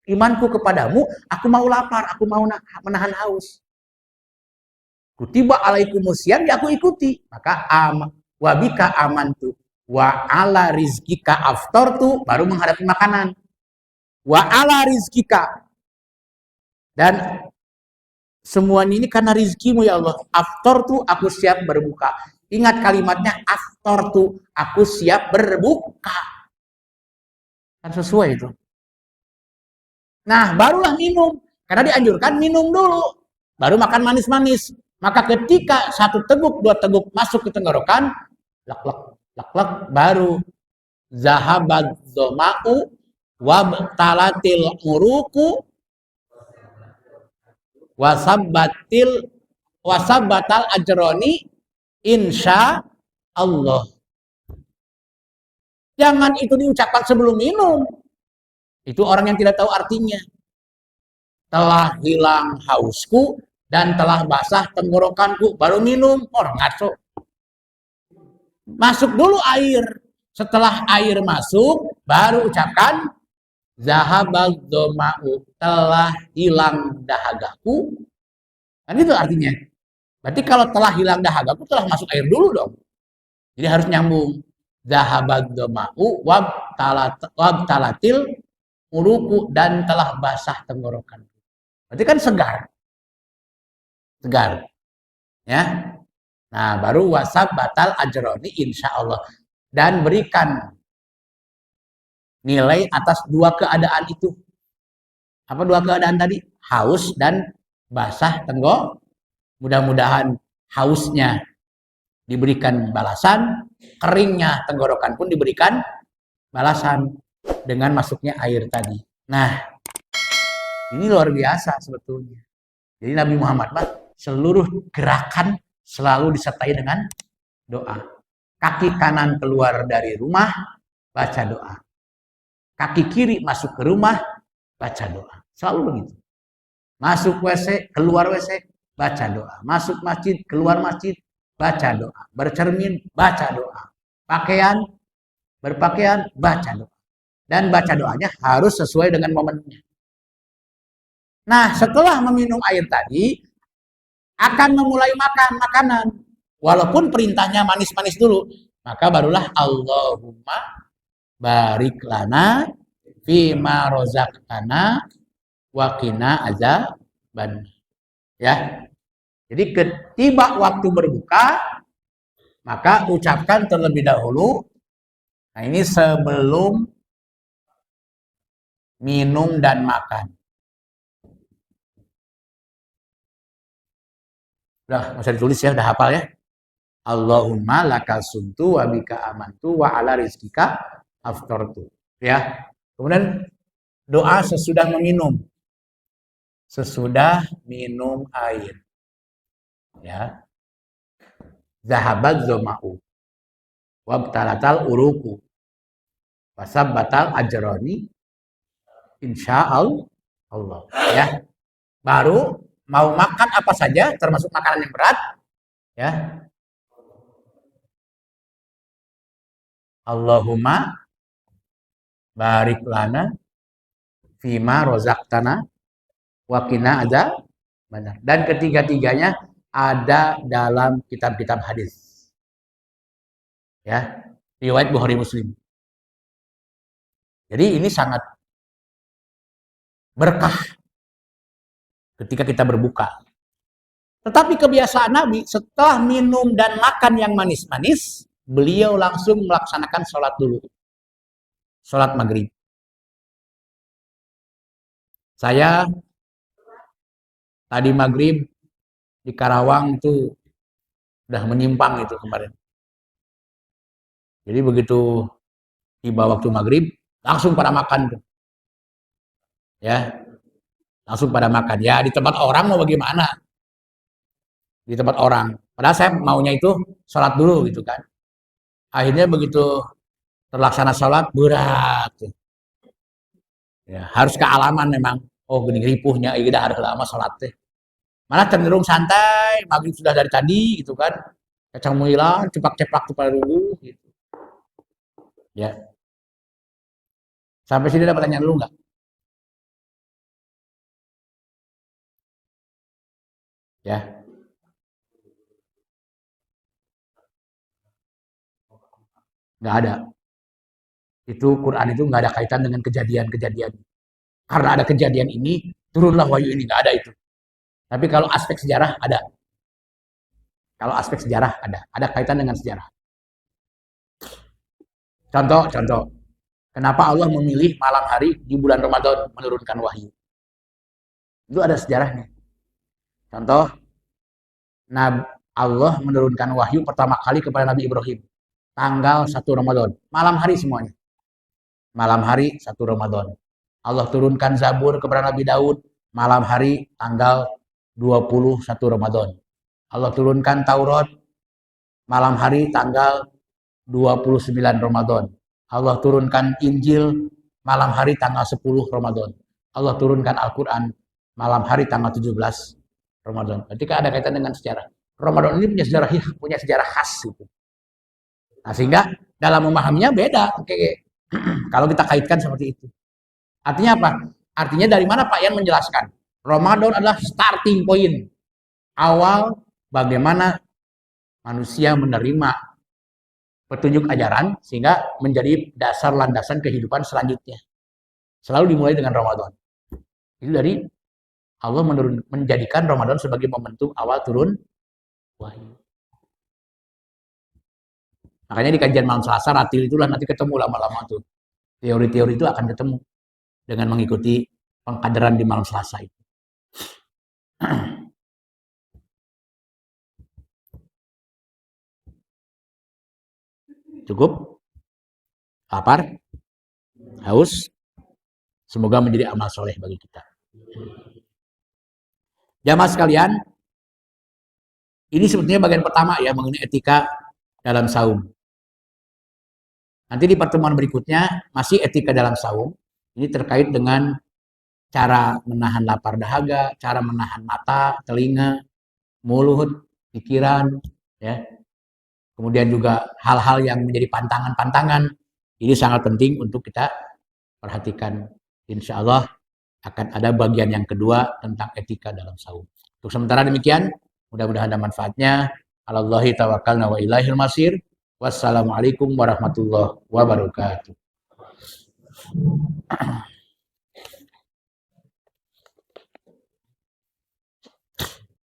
imanku kepadamu, aku mau lapar, aku mau menahan haus. Kutiba alaikumusiyam, ya aku ikuti. Maka wabika amantu, wa ala rizkika aftortu, baru menghadapi makanan. Wa ala rizkika, dan semuanya ini karena rizkimu ya Allah. Aftor tuh aku siap berbuka. Ingat kalimatnya, aftor tuh aku siap berbuka. Kan sesuai itu. Nah, barulah minum. Karena dianjurkan minum dulu. Baru makan manis-manis. Maka ketika satu teguk, dua teguk masuk ke tenggorokan, lak, baru zahabat zoma'u wabtalatil uruku wasabbatal ajroni insya Allah. Jangan itu diucapkan sebelum minum. Itu orang yang tidak tahu artinya. Telah hilang hausku dan telah basah tenggorokanku, baru minum. Orang ngaco. Masuk dulu air. Setelah air masuk, baru ucapkan zahabal doma'u, telah hilang dahagaku. Kan itu artinya. Berarti kalau telah hilang dahagaku, telah masuk air dulu dong. Jadi harus nyambung. Zahabal doma'u wabtalatil uruku, dan telah basah tenggorokan. Berarti kan segar. Segar. Ya. Nah, baru wasab batal ajroni insya Allah. Dan berikan nilai atas dua keadaan itu. Apa dua keadaan tadi? Haus dan basah tenggorokan. Mudah-mudahan hausnya diberikan balasan, keringnya tenggorokan pun diberikan balasan dengan masuknya air tadi. Nah, ini luar biasa sebetulnya. Jadi Nabi Muhammad seluruh gerakan selalu disertai dengan doa. Kaki kanan keluar dari rumah, baca doa. Kaki kiri masuk ke rumah, baca doa. Selalu begitu. Masuk WC, keluar WC, baca doa. Masuk masjid, keluar masjid, baca doa. Bercermin, baca doa. Pakaian, berpakaian, baca doa. Dan baca doanya harus sesuai dengan momennya. Nah, setelah meminum air tadi, akan memulai makan makanan. Walaupun perintahnya manis-manis dulu. Maka barulah Allahumma barik lana fima rozaqtana wa qina azaban. Ya. Jadi ketiba waktu berbuka, maka ucapkan terlebih dahulu. Nah, ini sebelum minum dan makan. Udah, nggak usah ditulis ya, udah hafal ya. Allahumma lakal sumtu wa bika amantu wa ala rizkika aftartu. Ya. Kemudian doa sesudah meminum. Sesudah minum air. Ya. Zahabat zoma'u. Wabtalatal uruku. Wasabbatal ajroni. Insyaallah. Ya. Baru mau makan apa saja, termasuk makanan yang berat, ya. Allahumma barik lana fima rozaqtana wa qina azabannar. Dan ketiga-tiganya ada dalam kitab-kitab hadis. Ya, riwayat Bukhari Muslim. Jadi ini sangat berkah ketika kita berbuka. Tetapi kebiasaan Nabi setelah minum dan makan yang manis-manis, beliau langsung melaksanakan sholat dulu. Sholat maghrib. Saya tadi maghrib di Karawang itu udah menyimpang itu kemarin. Jadi begitu tiba waktu maghrib, langsung pada makan tuh. Ya, langsung pada makan. Ya di tempat orang mau bagaimana? Di tempat orang. Padahal saya maunya itu sholat dulu gitu kan. Akhirnya begitu terlaksana sholat berat. Ya, harus kealaman memang. Oh gini ripuhnya, iya harus lama sholat teh. Malah cenderung santai, maghrib sudah dari tadi gitu kan. Kacang muilan, cepak-cepak tuh pada dulu gitu. Ya. Sampai sini ada pertanyaan dulu nggak? Ya. Nggak ada. Itu Quran itu nggak ada kaitan dengan kejadian-kejadian. Karena ada kejadian ini, turunlah wahyu ini. Nggak ada itu. Tapi kalau aspek sejarah ada. Kalau aspek sejarah ada kaitan dengan sejarah. Contoh. Kenapa Allah memilih malam hari di bulan Ramadan menurunkan wahyu? Itu ada sejarahnya. Contoh, Allah menurunkan wahyu pertama kali kepada Nabi Ibrahim. Tanggal 1 Ramadan. Malam hari semuanya. Malam hari 1 Ramadan. Allah turunkan Zabur kepada Nabi Daud. Malam hari tanggal 21 Ramadan. Allah turunkan Taurat. Malam hari tanggal 29 Ramadan. Allah turunkan Injil malam hari tanggal 10 Ramadan. Allah turunkan Al-Quran malam hari tanggal 17 Ramadan. Ketika ada kaitan dengan sejarah. Ramadan ini punya sejarah khas. Gitu. Nah, sehingga dalam memahaminya beda. Oke. Kalau kita kaitkan seperti itu. Artinya apa? Artinya dari mana Pak Yan menjelaskan? Ramadan adalah starting point. Awal bagaimana manusia menerima petunjuk ajaran sehingga menjadi dasar landasan kehidupan selanjutnya. Selalu dimulai dengan Ramadan. Itu dari Allah menjadikan Ramadan sebagai momentum awal turun wahyu. Makanya di kajian malam Selasa, Ratil itulah nanti ketemu lama-lama tuh. Teori-teori itu akan ketemu dengan mengikuti pengkaderan di malam Selasa itu. Cukup? Lapar? Haus? Semoga menjadi amal soleh bagi kita. Jamaah sekalian, ini sebetulnya bagian pertama ya mengenai etika dalam saum. Nanti di pertemuan berikutnya masih etika dalam saum. Ini terkait dengan cara menahan lapar dahaga, cara menahan mata, telinga, mulut, pikiran, ya. Kemudian juga hal-hal yang menjadi pantangan-pantangan. Ini sangat penting untuk kita perhatikan. Insya Allah akan ada bagian yang kedua tentang etika dalam saum. Untuk sementara demikian, mudah-mudahan ada manfaatnya. Alallahi tawakkalna wa ilaihil masir. Wassalamualaikum warahmatullahi wabarakatuh.